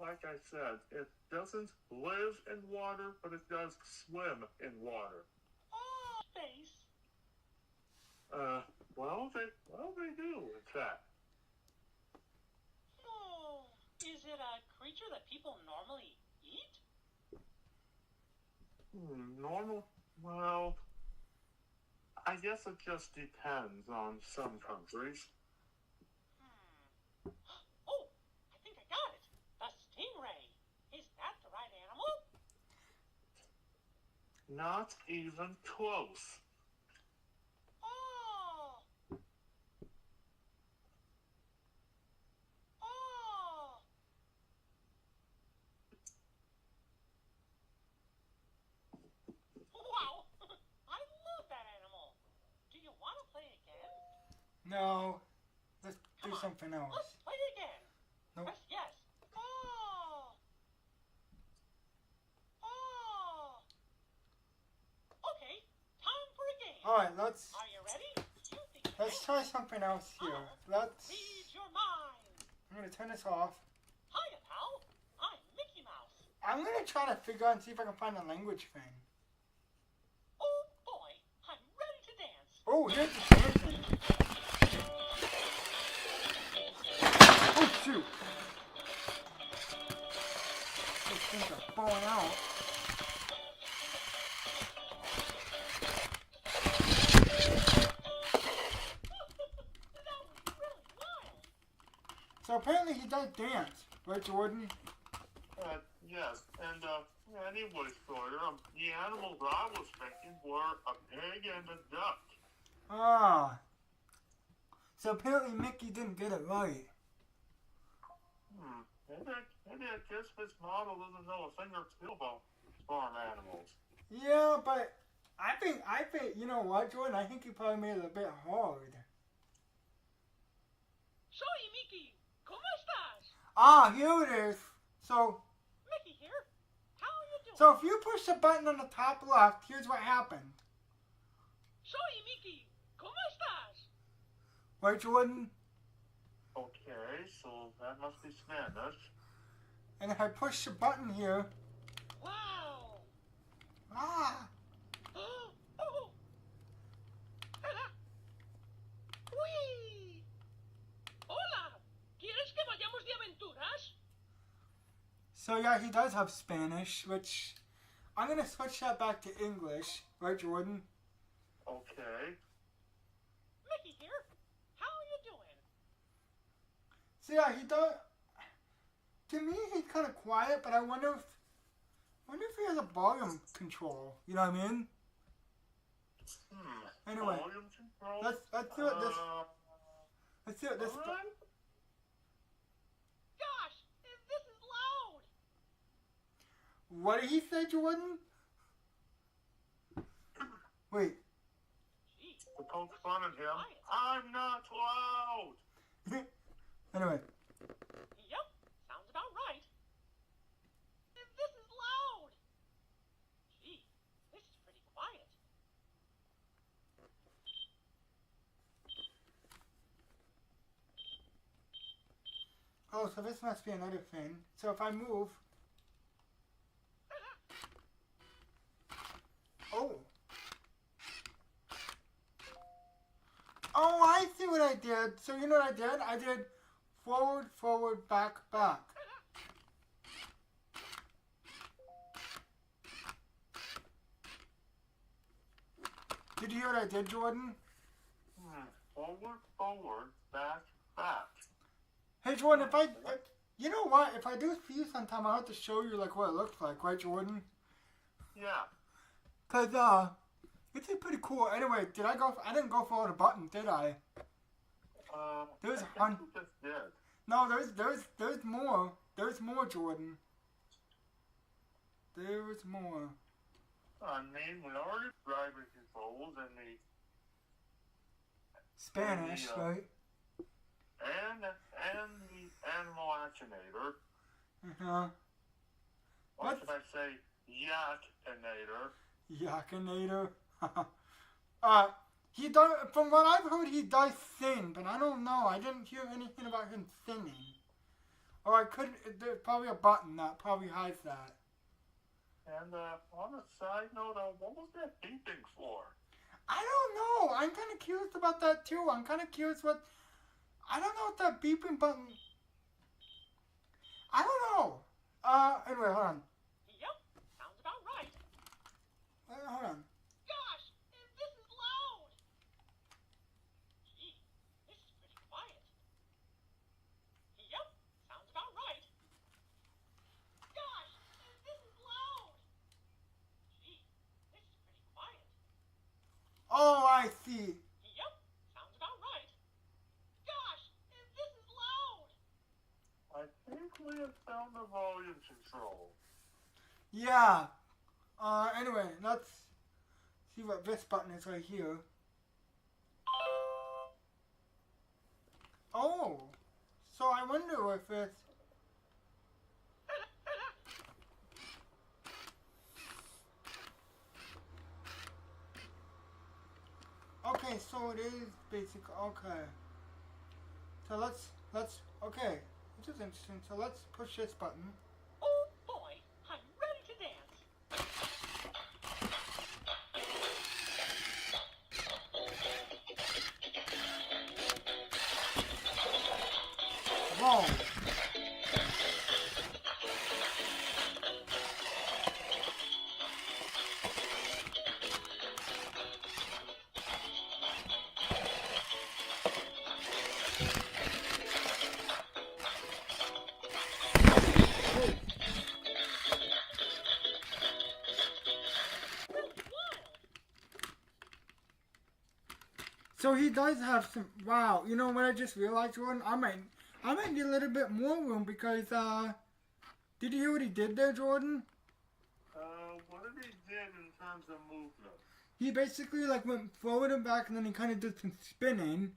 Like I said, it doesn't live in water, but it does swim in water. Oh, space. Well, they do, in fact. Oh, is it a creature that people normally eat? Normal? Well, I guess it just depends on some countries. Oh, I think I got it. A stingray. Is that the right animal? Not even close. Oh, No. Let's do Come on, something else. Let's play it again. Nope. Press yes. Oh. Oh. Okay, time for a game. Alright, let's Are you ready? You think you let's try something else here. Let's read your mind. I'm gonna turn this off. Hiya, pal. I'm Mickey Mouse. I'm gonna try to figure out and see if I can find a language thing. Oh boy, I'm ready to dance. Oh, here's the dancing. Oh shoot! Those things are falling out. That was really wild. So apparently he does dance, right, Jordan? Yes, and anyway, Sawyer, the animals I was thinking were a pig and a duck. Ah. So apparently Mickey didn't get it right. Maybe I guess this model doesn't know a thing or two about farm animals. Yeah, but I think, you know what, Jordan? I think you probably made it a bit hard. Soy Mickey. ¿Cómo estás? Ah, here it is. So, Mickey here. How are you doing? so if you push the button on the top left, here's what happened. Soy Mickey. ¿Cómo estás? Right, Jordan? Okay, so that must be Spanish. And if I push the button here, Wow. ah, Oh. Uy. Hola. ¿Quieres que vayamos de aventuras? so yeah, he does have Spanish, which I'm gonna switch that back to English, right, Jordan? Okay. Mickey here. How are you doing? So yeah, he does. To me, he's kind of quiet, but I wonder if he has a volume control. You know what I mean? Anyway, Volume control? let's do it this. Let's do it this. Alright. Gosh, this is loud. What did he say, Jordan? Wait. Gee. To poke fun at him, I'm not loud! Anyway, Yep, sounds about right. This is loud. Gee, this is pretty quiet. oh, so this must be another thing. So if I move, oh, I see what I did. So you know what I did? I did forward, forward, back, back. Did you hear what I did, Jordan? Forward, forward, back, back. Hey, Jordan, you know what? If I do see you sometime, I'll have to show you like what it looks like, right, Jordan? Yeah. Cause it's pretty cool. Anyway, I didn't go for all the buttons, did I? There's I think hun- you just did. No, there's more. There's more, Jordan. There's more. I mean, we already driver controls and Spanish, Yeah. right? the animal actionator. Uh-huh. Or What? should I say yakinator? Yakinator. He does. From what I've heard, he does sing, but I don't know. I didn't hear anything about him singing. Or I couldn't. There's probably a button that probably hides that. And on a side note, what was that beeping for? I don't know. I'm kind of curious about that too. I'm kind of curious what. I don't know what that beeping button. I don't know. Anyway, hold on. Yep, sounds about right. Hold on. Gosh, this is loud. Gee, this is pretty quiet. Yep, sounds about right. Gosh, this is loud. Gee, this is pretty quiet. Oh, I see. Yep, sounds about right. Gosh, this is loud. I think we have found the volume control. Yeah. Anyway, let's see what this button is right here. for it first. Okay, so it is basic. Okay. So let's. Okay, this is interesting. So let's push this button. Oh boy, I'm ready to dance. Whoa. So he does have some. Wow, you know what I just realized, Jordan? I might need a little bit more room because did you hear what he did there, Jordan? What did he did in terms of movement? He basically like went forward and back, and then he kind of did some spinning.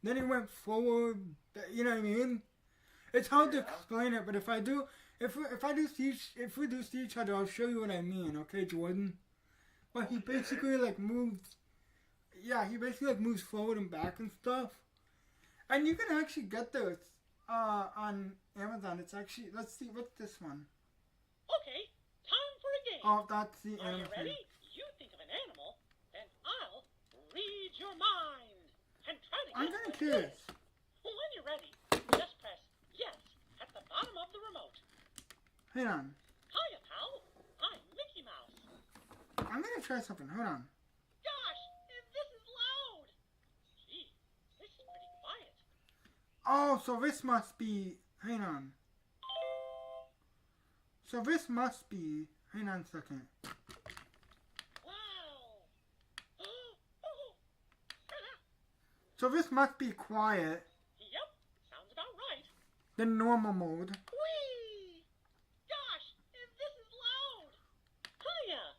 Then he went forward. You know what I mean? It's hard to explain it, but if we do see each other, I'll show you what I mean. Okay, Jordan? But he basically like moves. Yeah, he basically like moves forward and back and stuff. And you can actually get this on Amazon. It's actually, let's see, what's this one? Okay, time for a game. Oh, that's the Are you Amazon. ready? You think of an animal, and I'll read your mind and try to I'm guess kind of what it curious. is. When you're ready, just press yes at the bottom of the remote. Hang on. Hiya, pal. I'm Mickey Mouse. I'm gonna try something. Hold on. Gosh, this is loud. Gee, this is pretty quiet. Oh, so this must be. Hang on. So this must be. Hang on a second. Wow. So this must be quiet. Yep, sounds about right. The normal mode. Whee! Gosh, this is loud. Hiya.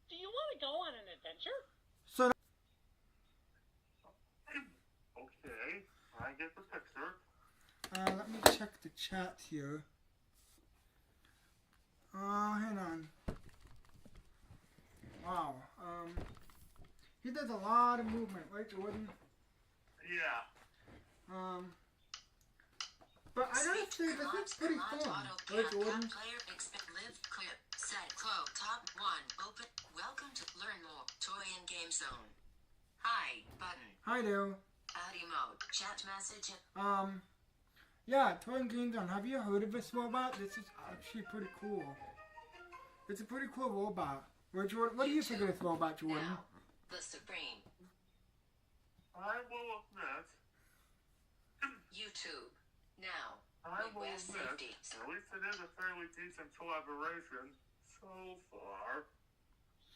Do you want to go on an adventure? So Okay, I get the picture. let me check the chat here. Hang on. Wow. He does a lot of movement, right, Jordan? Yeah. But I gotta say, this is pretty fun, right, Jordan? Player live clip set close top 1 open. Welcome to learn more toy and game zone. Hi button. Hi there. Add emote. Chat message. Yeah, Toy and Game Zone. Have you heard of this robot? This is actually pretty cool. It's a pretty cool robot. Where, Jordan, what do you think of this robot, Jordan? Now, the Supreme. I will admit, YouTube. Now, I will Midwest admit, Safety. at least it is a fairly decent collaboration so far.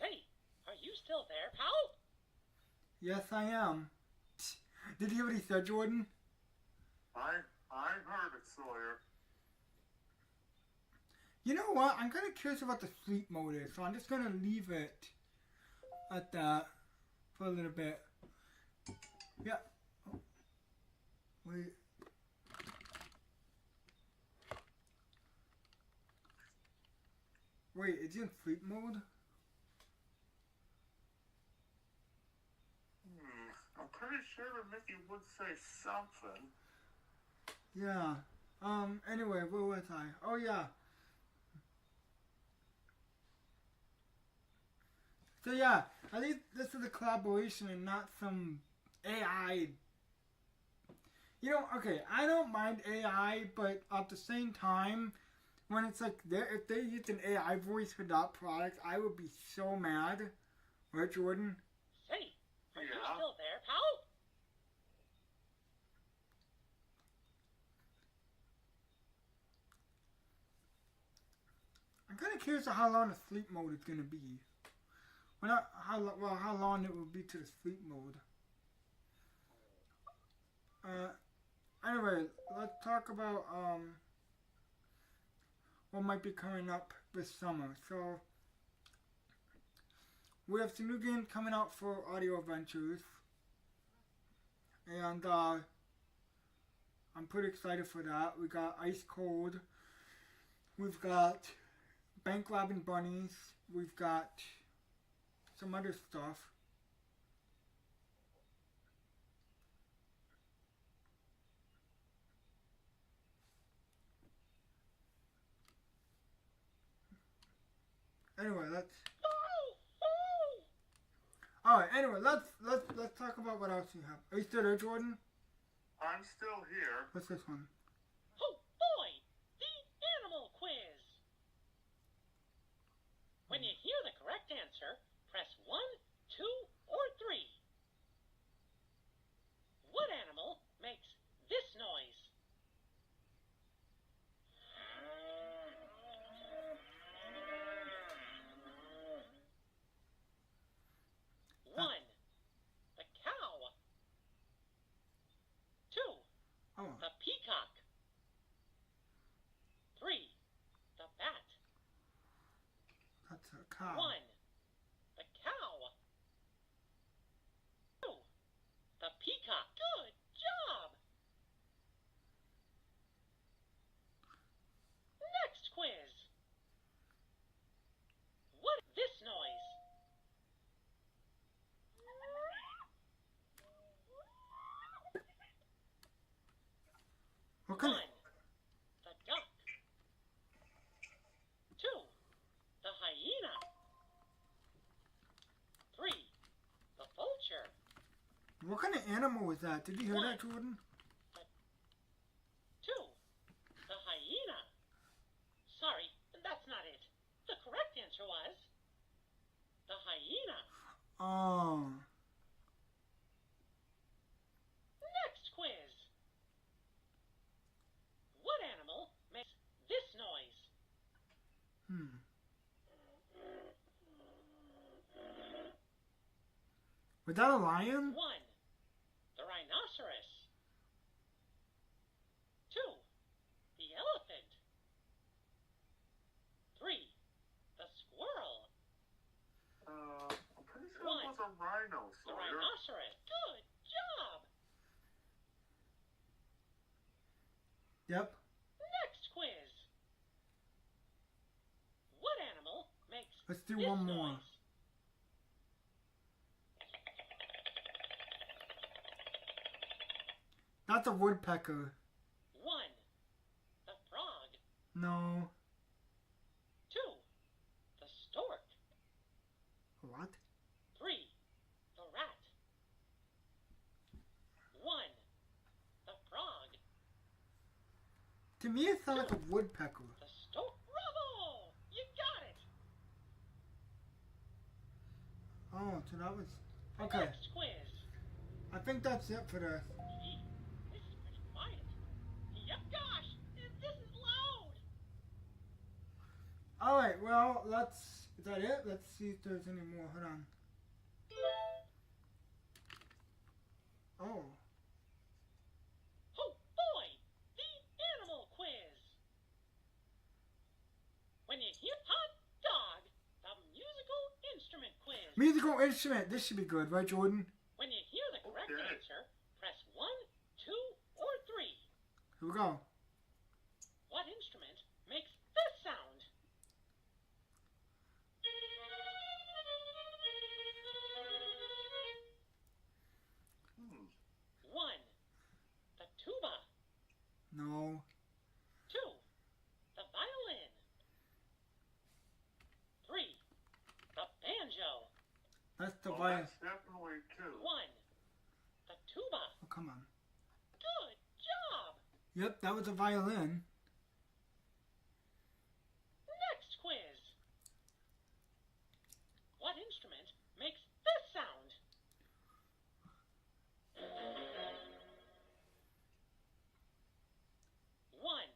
Say, are you still there, pal? Yes, I am. Did you hear what he said, Jordan? I heard it, Sawyer. You know what? I'm kind of curious about the sleep mode is, so I'm just going to leave it at that for a little bit. Yeah. Oh. Wait. Wait, it's in sleep mode? I'm pretty sure that Mickey would say something. Yeah. Anyway, where was I? Oh, yeah. So, yeah, at least this is a collaboration and not some AI. You know, okay, I don't mind AI, but at the same time, when it's like, if they used an AI voice for that product, I would be so mad. Right, Jordan? Say, are you Yeah. still there, pal? I'm kind of curious of how long the sleep mode is going to be. Well, not how long it will be to the sleep mode. Anyway, let's talk about what might be coming up this summer. So we have some new games coming out for Audio Adventures, and I'm pretty excited for that. We got Ice Cold. We've got Bank Robbing Bunnies. We've got some other stuff. Anyway, alright, anyway, let's talk about what else you have. Are you still there, Jordan? I'm still here. What's this one? Oh boy! The animal quiz! When you hear the correct answer, press 1, 2, or 3. What animal makes this noise? One, the cow. 2, Oh, the peacock. 3, the bat. that's a cow. 1, the cow. 2, the peacock. Good job. Next quiz. What is this noise? What kind 1, the duck. 2, the hyena. 3, the vulture. what kind of animal was that? Did you hear that, One. Jordan? 2, the hyena. Sorry, that's not it. The correct answer was the hyena. Oh, Next quiz. What animal makes this noise? Was that a lion? 1, the rhinoceros. 2, the elephant. 3, the squirrel. I'm pretty sure One. it was a rhino, The Sawyer. rhinoceros. Good job. Yep. Next quiz. What animal makes Let's do this one more. noise? That's a woodpecker. 1, the frog. No. 2, the stork. What? 3, the rat. 1, the frog. To me, it sounds like a woodpecker. The stork. Bravo! You got it. Oh, so that was... Okay, Next quiz. I think that's it for this. Gee, this is pretty quiet. Yep, gosh, this is loud. Alright, well, let's... Is that it? Let's see if there's any more. Hold on. Oh. Oh boy, the animal quiz. When you hear hot dog, the musical instrument quiz. Musical instrument. This should be good, right, Jordan? When you hear the correct Okay. answer, press 1, 2, or 3. Here we go. What instrument makes this sound? Hmm. 1, the tuba. No. 2, the violin. 3, the banjo. That's the Well, violin. that's definitely 2. 1, the tuba. Oh, come on. Good job. Yep, that was a violin. Next quiz. What instrument makes this sound? One,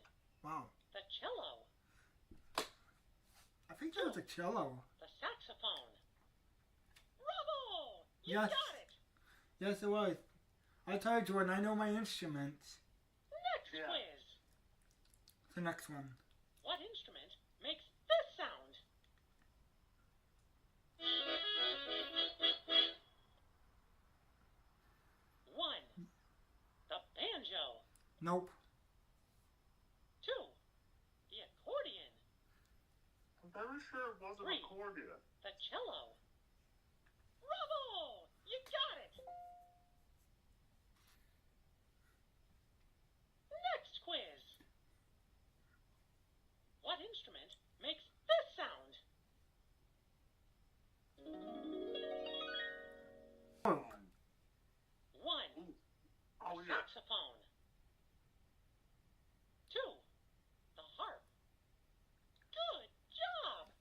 Wow. the cello. I think that was a cello. The saxophone. Bravo! You Yes. got it. Yes, it was. I tell you, Jordan, I know my instruments. Next Yeah. quiz. The next one. What instrument makes this sound? One, the banjo. Nope. 2. The accordion. I'm very sure it was an Three. accordion. The cello. Bravo! You got it! Next quiz. What instrument makes this sound? Oh. 1. Oh, yeah. Saxophone. 2. The harp. Good job!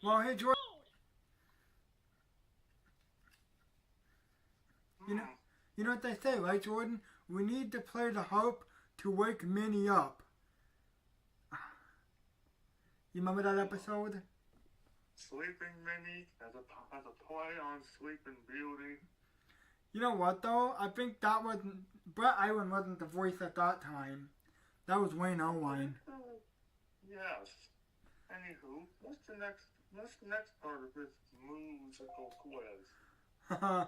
Well, hey, Jordan. Load. You know what they say, right, Jordan? We need to play the harp to wake Minnie up. You remember that episode? Sleeping Minnie as a play on Sleeping Beauty. You know what, though? I think that wasn't... Brett Iwan wasn't the voice at that time. That was Wayne Allwine. Yes. Anywho, what's the next part of this musical quiz? Haha.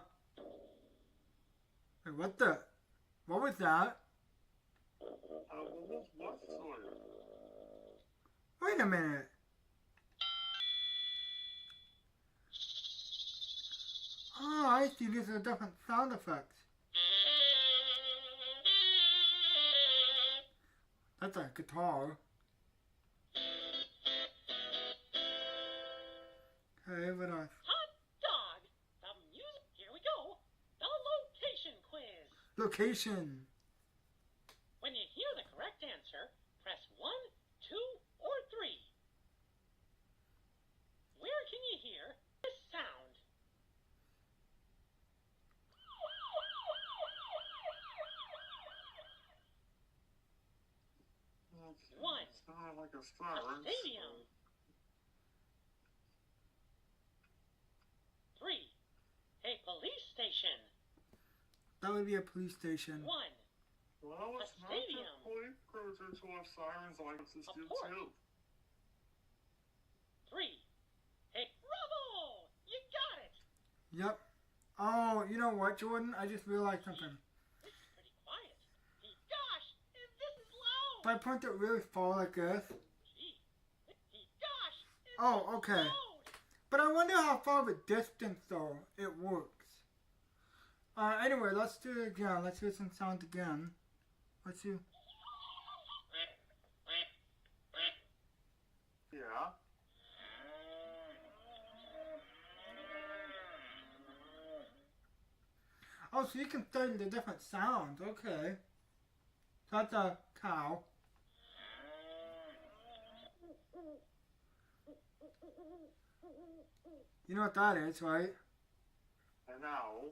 Hey, what the... What was that? What sort of? Wait a minute. Oh, I see. These are different sound effects. That's a guitar. Okay, what else? Hot dog. The music. Here we go. The location quiz. Location. When you hear the correct answer, press 1, 2, or 3. Where can you hear this sound? One. It sounded like a A siren. stadium. 3. A police station. That would be a police station. 1. Well, A it's not stadium. just police cruisers who have sirens like this A do port. too. 3. A bravo! You got it! Yep. Oh, you know what, Jordan? I just realized something. This is pretty quiet. Gosh, this is If loud! I point it really far like this. Gee, gosh, this Oh, is okay. loud! But I wonder how far of a distance, though, it works. Anyway, let's do it again. Let's hear some sound again. Let's see. Yeah. Oh, so you can study the different sounds. Okay. So that's a cow. You know what that is, right? And now,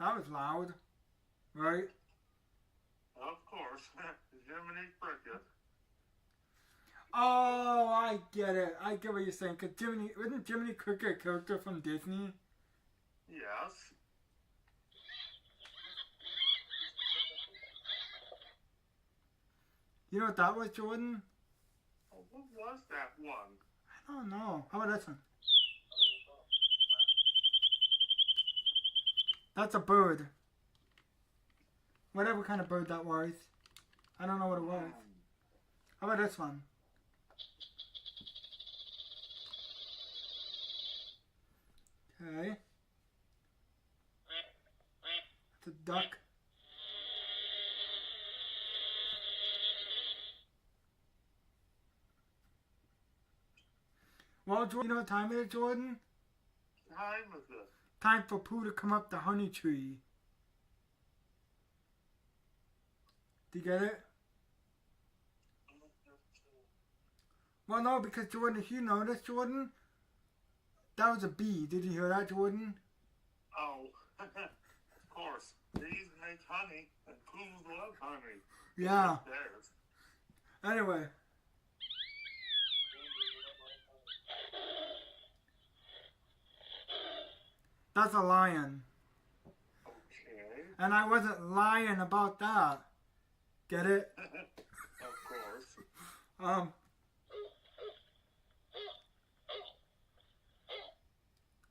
That was loud. Right? of course, Jiminy Cricket. Oh, I get it. I get what you're saying. Cause wasn't Jiminy Cricket a character from Disney? Yes. You know what that was, Jordan? Oh, what was that one? I don't know. How about this one? That's a bird. Whatever kind of bird that was. I don't know what it was. How about this one? Okay. It's a duck. Well, Jordan, you know what time it is, Jordan? Time is it? Time for Pooh to come up the honey tree. Do you get it? Well, no, because Jordan, if you notice, Jordan, that was a bee. Did you hear that, Jordan? Oh, of course. Bees make honey, and Poohs love honey. Yeah. Theirs. Anyway. That's a lion. Okay. And I wasn't lying about that. Get it? Of course.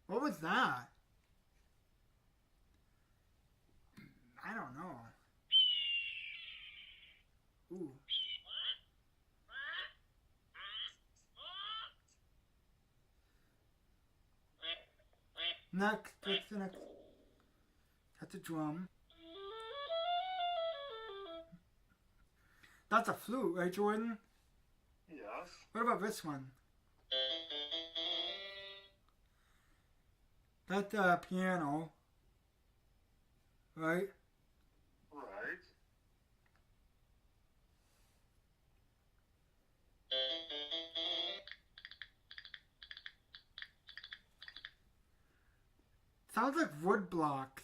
What was that? I don't know. Ooh. Next, what's the next? That's a drum. That's a flute, right, Jordan? Yes. What about this one? That's a piano, right? Right. Sounds like wood blocks.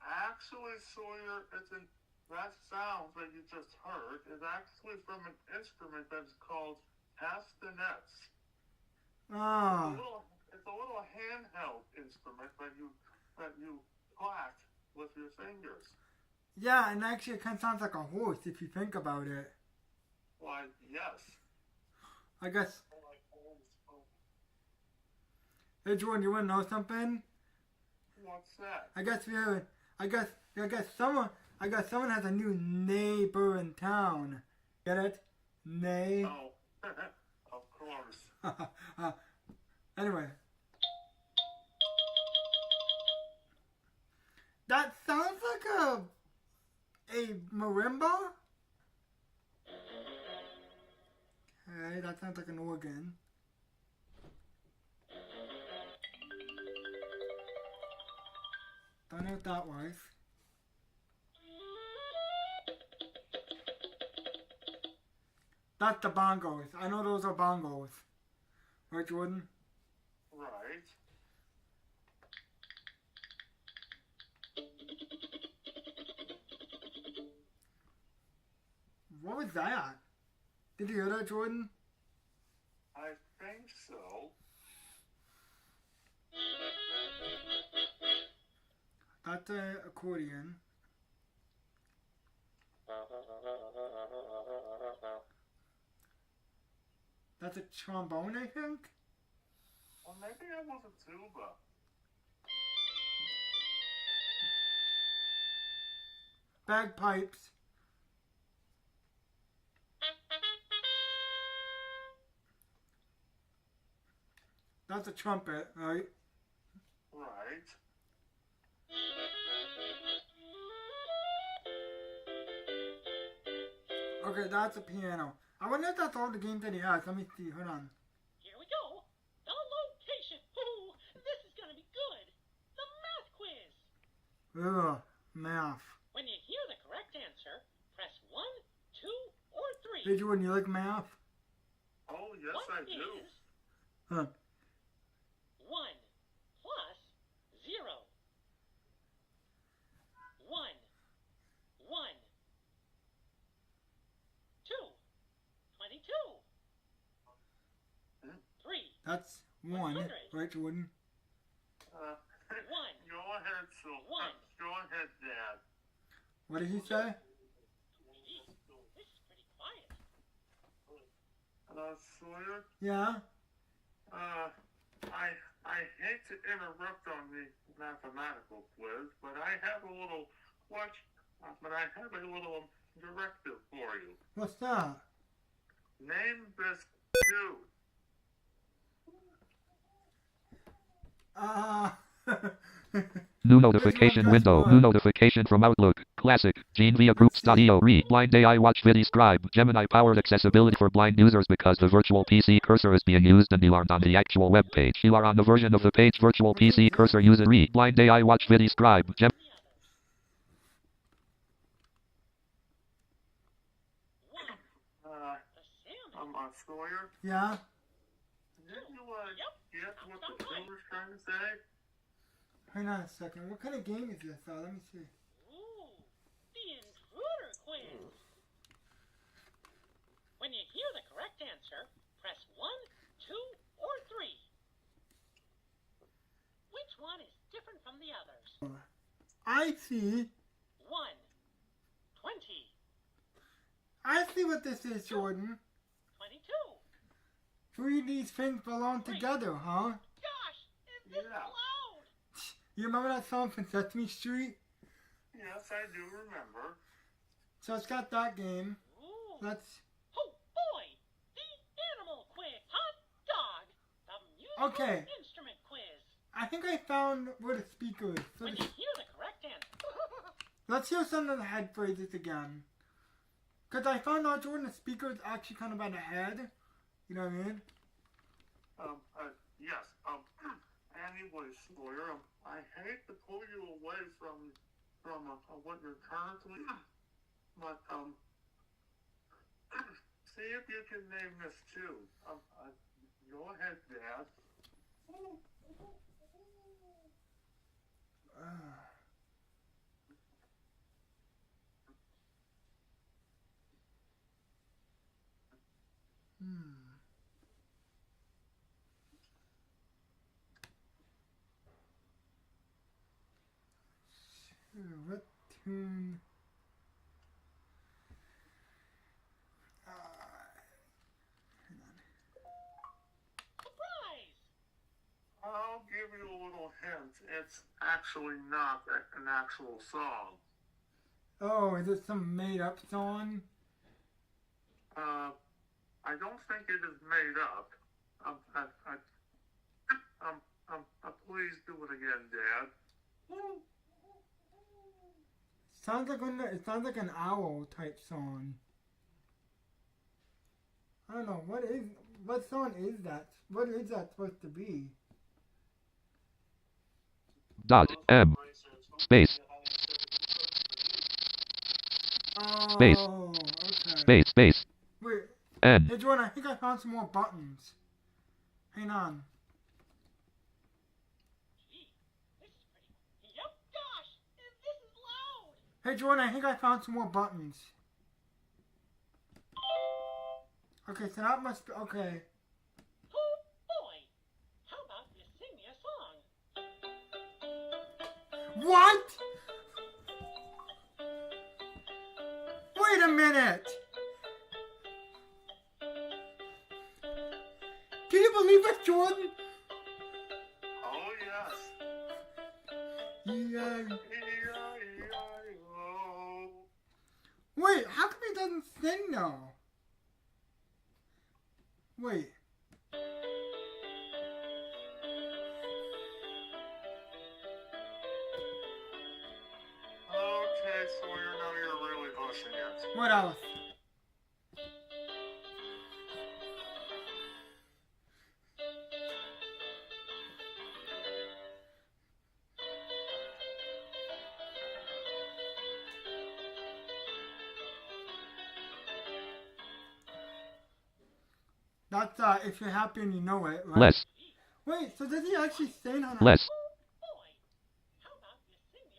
Actually, Sawyer, that sound that you just heard is actually from an instrument that's called castanets. Ah, It's a little handheld instrument that you clack with your fingers. yeah, and actually it kind of sounds like a horse if you think about it. Why, yes. I guess. Hey Jordan, you want to know something? What's that? I guess we have. I guess someone has a new neighbor in town. Get it? Nay. Oh, of course. Anyway. That sounds like a marimba? Okay, that sounds like an organ. Don't know what that was. That's the bongos. I know those are bongos. Right, Jordan? Right. What was that? Did you hear that, Jordan? I think so. That's an accordion. That's a trombone, I think? Or maybe it was a tuba. Bagpipes. That's a trumpet, right? Right. Okay, that's a piano. I wonder if that's all the games that he has. Let me see. Hold on. Here we go. The location. Ooh, this is gonna be good. The math quiz. Ugh, math. When you hear the correct answer, press 1, 2, or 3. Hey, Jordan, you like math? Oh, yes, What I do. is Huh. 1 plus 0? 1, 1, 2, 22. 3, That's one, 100. right, Jordan? Uh, One. Go ahead, One. Go ahead, Dad. What did he say? This is pretty quiet. Sawyer, Yeah? I hate to interrupt on the mathematical quiz, but I have a little directive for you. What's that? Name this dude. New notification window. New notification from Outlook. Classic. Gene via groups.io. Read. Blind AI Watch Video Scribe. Gemini powered accessibility for blind users because the virtual PC cursor is being used and you aren't on the actual web page. You are on the version of the page virtual PC cursor user. Read. Blind AI Watch Video Scribe. Sawyer, Yeah? did you Yep. get what the Sounds right. was trying to say? Hang on a second. What kind of game is this, though? Let me see. Ooh, the intruder quiz. When you hear the correct answer, press 1, 2, or 3. Which one is different from the others? I see. 1, 20, I see what this is, Jordan. 22. Three of these things belong together, huh? Gosh, is this Yeah. loud? You remember that song from Sesame Street? Yes, I do remember. So it's got that game. Ooh. Let's. Oh boy! The animal quiz. Hot dog. The musical Okay. instrument quiz. I think I found where the speaker is. So When you hear the correct answer. let's hear some of the head phrases again. Because I found out, Jordan, the speaker is actually kind of at the head. You know what I mean? Yes, anyway, Sawyer, I hate to pull you away from what you're currently, but, see if you can name this too. Go ahead, Dad. What tune? Surprise! I'll give you a little hint. It's actually not an actual song. Oh, is it some made up song? I don't think it is made up. Please do it again, Dad. It sounds like an owl type song. I don't know, what song is that? What is that supposed to be? Dot M space Oh, Space. okay. space space Wait, N hey Jordan, I think I found some more buttons. Hang on. Gee, this is pretty. Yep, gosh! This is loud! Hey Jordan, I think I found some more buttons. Okay, so that must be, okay. Oh boy! How about you sing me a song? What? Wait a minute! Can you believe it, Jordan? Oh, yes. Yeah. E-I-E-I-O. Wait, how come he doesn't sing though? Wait. Okay, Sawyer, now you're really pushing it. What else? That's if you're happy and you know it, right? less Wait, so does he actually sing on less Oh boy! How about you sing me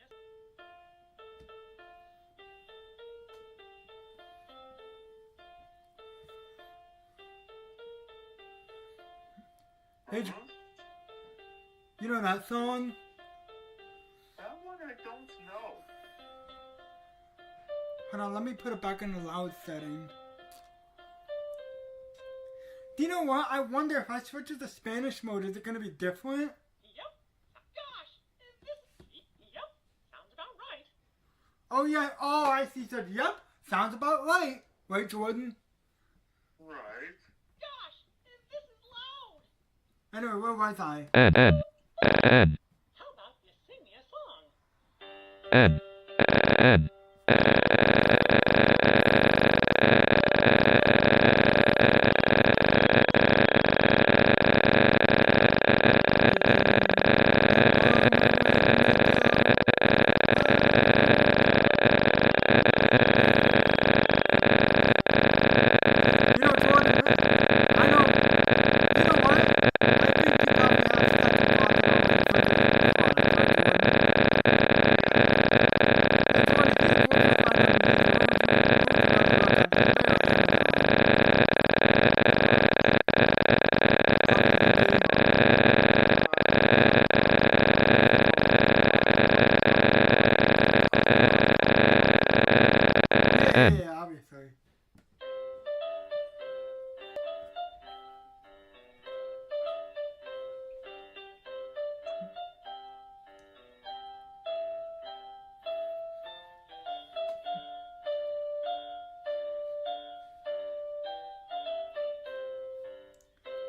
a Hey, you know that song? That one I don't know. Hold on, let me put it back in the loud setting. Do you know what? I wonder if I switch to the Spanish mode, is it going to be different? Yep. Gosh! Yep. Sounds about right. Oh, yeah. Oh, I see. Said, yep. Sounds about right. Right, Jordan? Right. Gosh! This is loud! Anyway, where was I? N N N How about you sing me a song? N N You know, Jordan, I know. You know what? I think you probably have stuff to talk about when you put the right, Jordan? Hey, Jordan, do you think we're going to find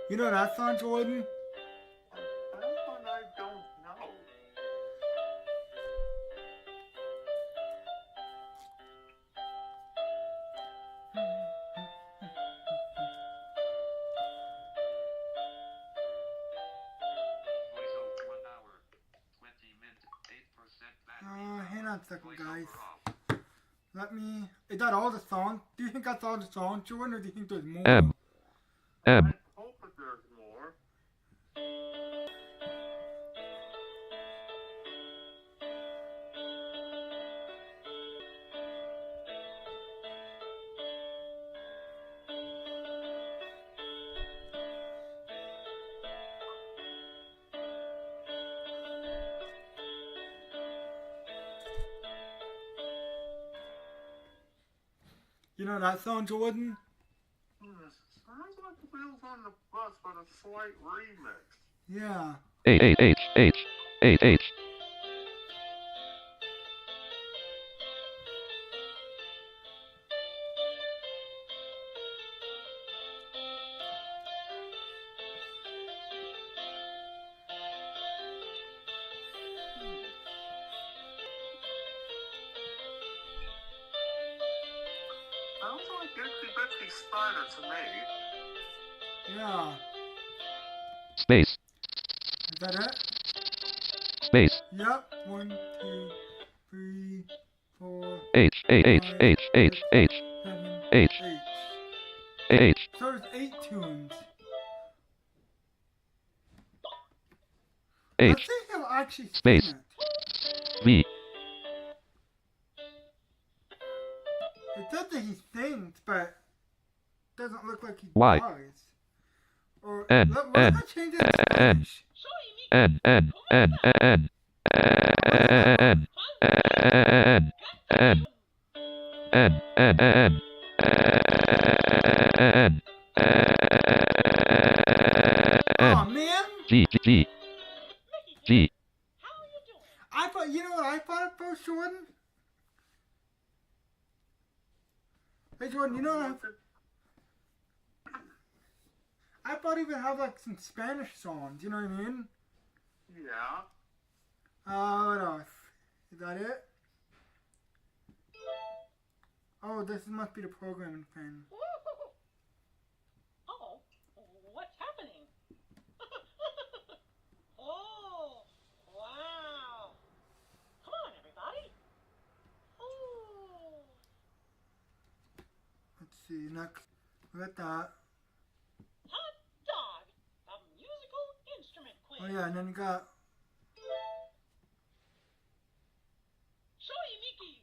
You know that song, Jordan? That one I don't know. Voiceover 1 hour, 20 minutes, 8% battery. Hang on a second, guys. Voiceover off. Let me. Is that all the songs? Do you think that's all the songs, Jordan, or do you think there's more? M. M. I hope that there's more. You know that song, Jordan? Sounds like Wheels on the Bus, but a slight remix. Yeah. H. Sounds like Itsy Bitsy Spider to me. Yeah. Space. Is that it? Space. Yep. 1, 2, 3, 4, H. 7, H. 8. H. So there's 8 tunes. H. Let's see if he'll actually sing Space. it. V. It says that he sings, but doesn't look like he Y. does. Or N, what N, if I change it to N. Spanish? N. N. N. N. N. N. N. N. N. N. Oh man! G. G. How are you doing? I thought, you know what I thought at first, Jordan? Hey Jordan, you know what I thought he would have like some Spanish songs, you know what I mean? Yeah. What else? Is that it? Oh, this must be the programming thing. Oh, what's happening? Oh, wow. Come on, everybody. Oh. Let's see, next. We got that. Hot dog, a musical instrument quiz. Oh yeah, and then you got. Showy Mickey.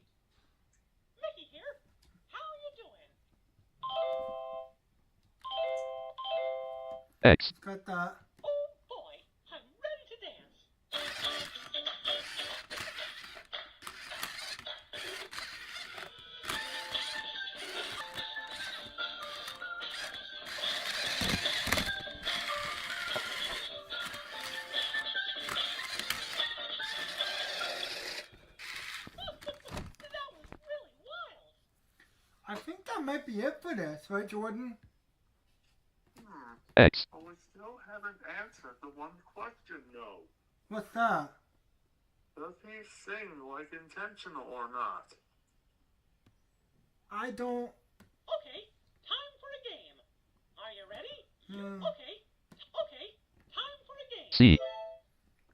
Mickey here. How are you doing? X. Got that. Oh boy, I'm ready to dance. That was really wild. I think that might be it for this, right, Jordan? X. But we still haven't answered the one question, though. What's that? Does he sing like intentional or not? I don't. Okay, time for a game. Are you ready? Hmm. Okay, time for a game. C.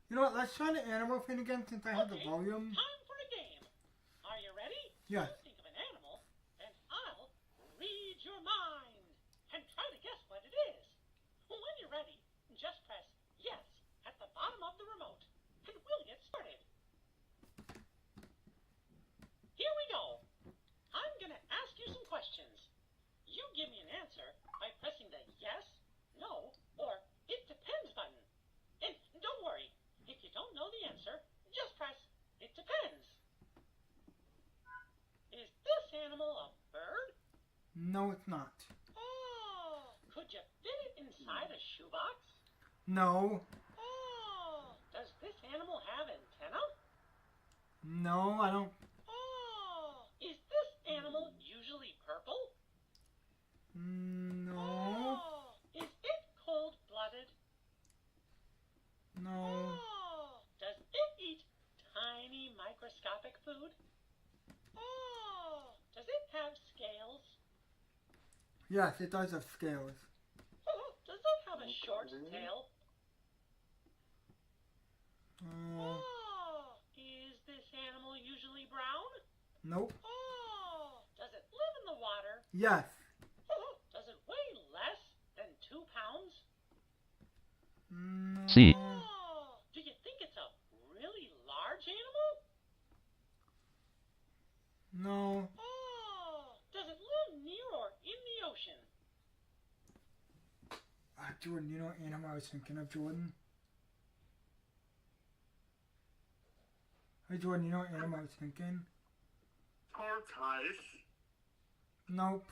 You know what? Let's try the animal thing again since I have the Okay, volume. time for a game. Are you ready? Yes. You think of an animal, and I'll read your mind and try to guess what it is. When you're ready, just press yes at the bottom of the remote, and we'll get started. Here we go. I'm gonna ask you some questions. You give me an answer by pressing the yes, no, or it depends button. And don't worry, if you don't know the answer, just press it depends. Is this animal a bird? No, it's not. Oh, could you fit it inside a shoebox? No. Oh, does this animal have antenna? No, I don't. Oh, is this animal usually purple? No. Oh, is it called microscopic food? Oh, does it have scales? Yes, it does have scales. Oh, does it have a short tail? Oh, is this animal usually brown? Nope. Oh, does it live in the water? Yes. Oh, does it weigh less than 2 pounds? No. C. Oh, do you think it's a really large animal? No. Oh, does it live near or in the ocean? Jordan, you know what animal I was thinking of, Jordan? Hey, Jordan, you know what animal I was thinking? Tortoise. Nope.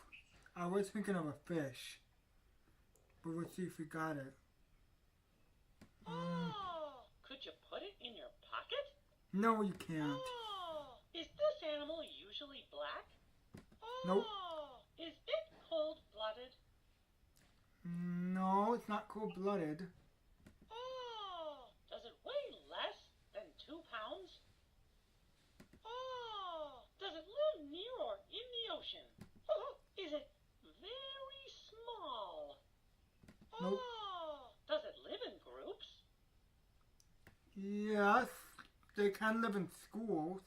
I was thinking of a fish. But we'll see if we got it. Oh, could you put it in your pocket? No, you can't. Oh, is this animal usually black? Oh, Nope. is it cold-blooded? No, it's not cold-blooded. Oh, does it weigh less than 2 pounds? Oh, does it live near or in the ocean? Oh, is it very small? Nope. Oh, does it live in groups? Yes, they can live in schools.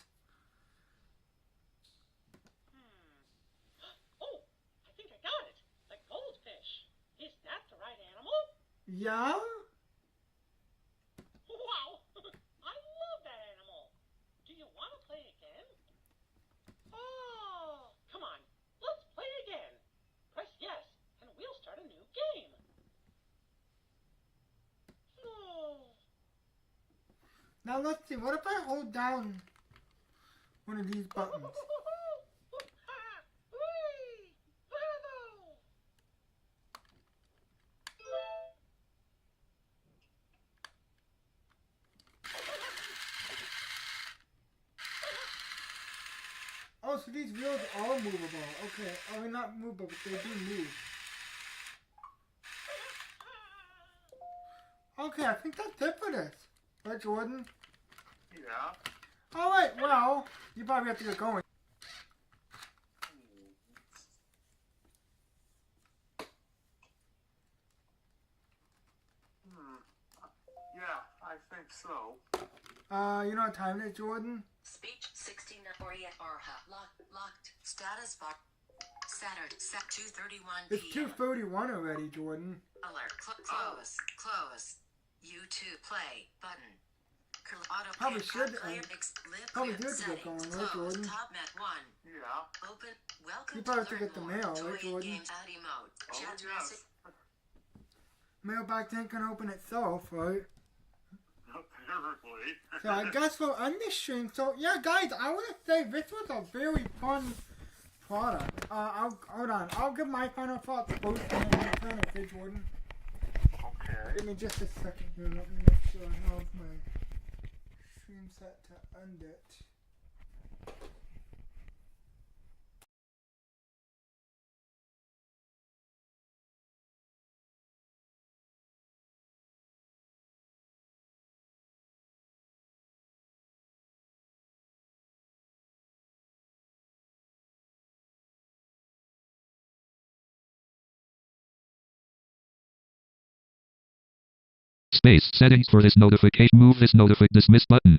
Oh, I think I got it. The goldfish. Is that the right animal? Yeah? Wow, I love that animal. Do you want to play again? Oh, come on. Let's play again. Press yes, and we'll start a new game. Oh. Now let's see, what if I hold down one of these buttons? Whee! Bravo! Oh, so these wheels are movable. Okay, I mean not movable, but they do move. Okay, I think that's it for this. Right, Jordan? Yeah. Alright, well, you probably have to get going. Yeah, I think so. You know what time it is, Jordan? Speech 69 locked status bar Saturday set 2:31 It's p.m. 2:31 already, Jordan. Alert close YouTube play button. Auto Probably play, should, player mix, live probably clear, do have to get settings, going, right, close, Jordan? top net 1, Yeah. open, welcome You probably have to learn get the more, mail, toy right, Jordan? games, Addy mode, chat yes. message, Mailbox ain't gonna open itself, right? Apparently. So I guess we'll end this stream. So yeah, guys, I want to say this was a very fun product. Hold on. I'll give my final thoughts post and then return it, okay, Jordan? Okay. Give me just a second here. Let me make sure I have my stream set to end it. Space. Settings for this notification. Move this dismiss button.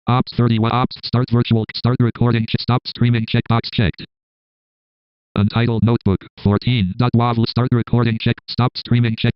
Ops 31. Ops. Start virtual. Start recording. Stop streaming. Checkbox checked. Untitled notebook. 14. Wavel. Start recording. Check. Stop streaming. Check.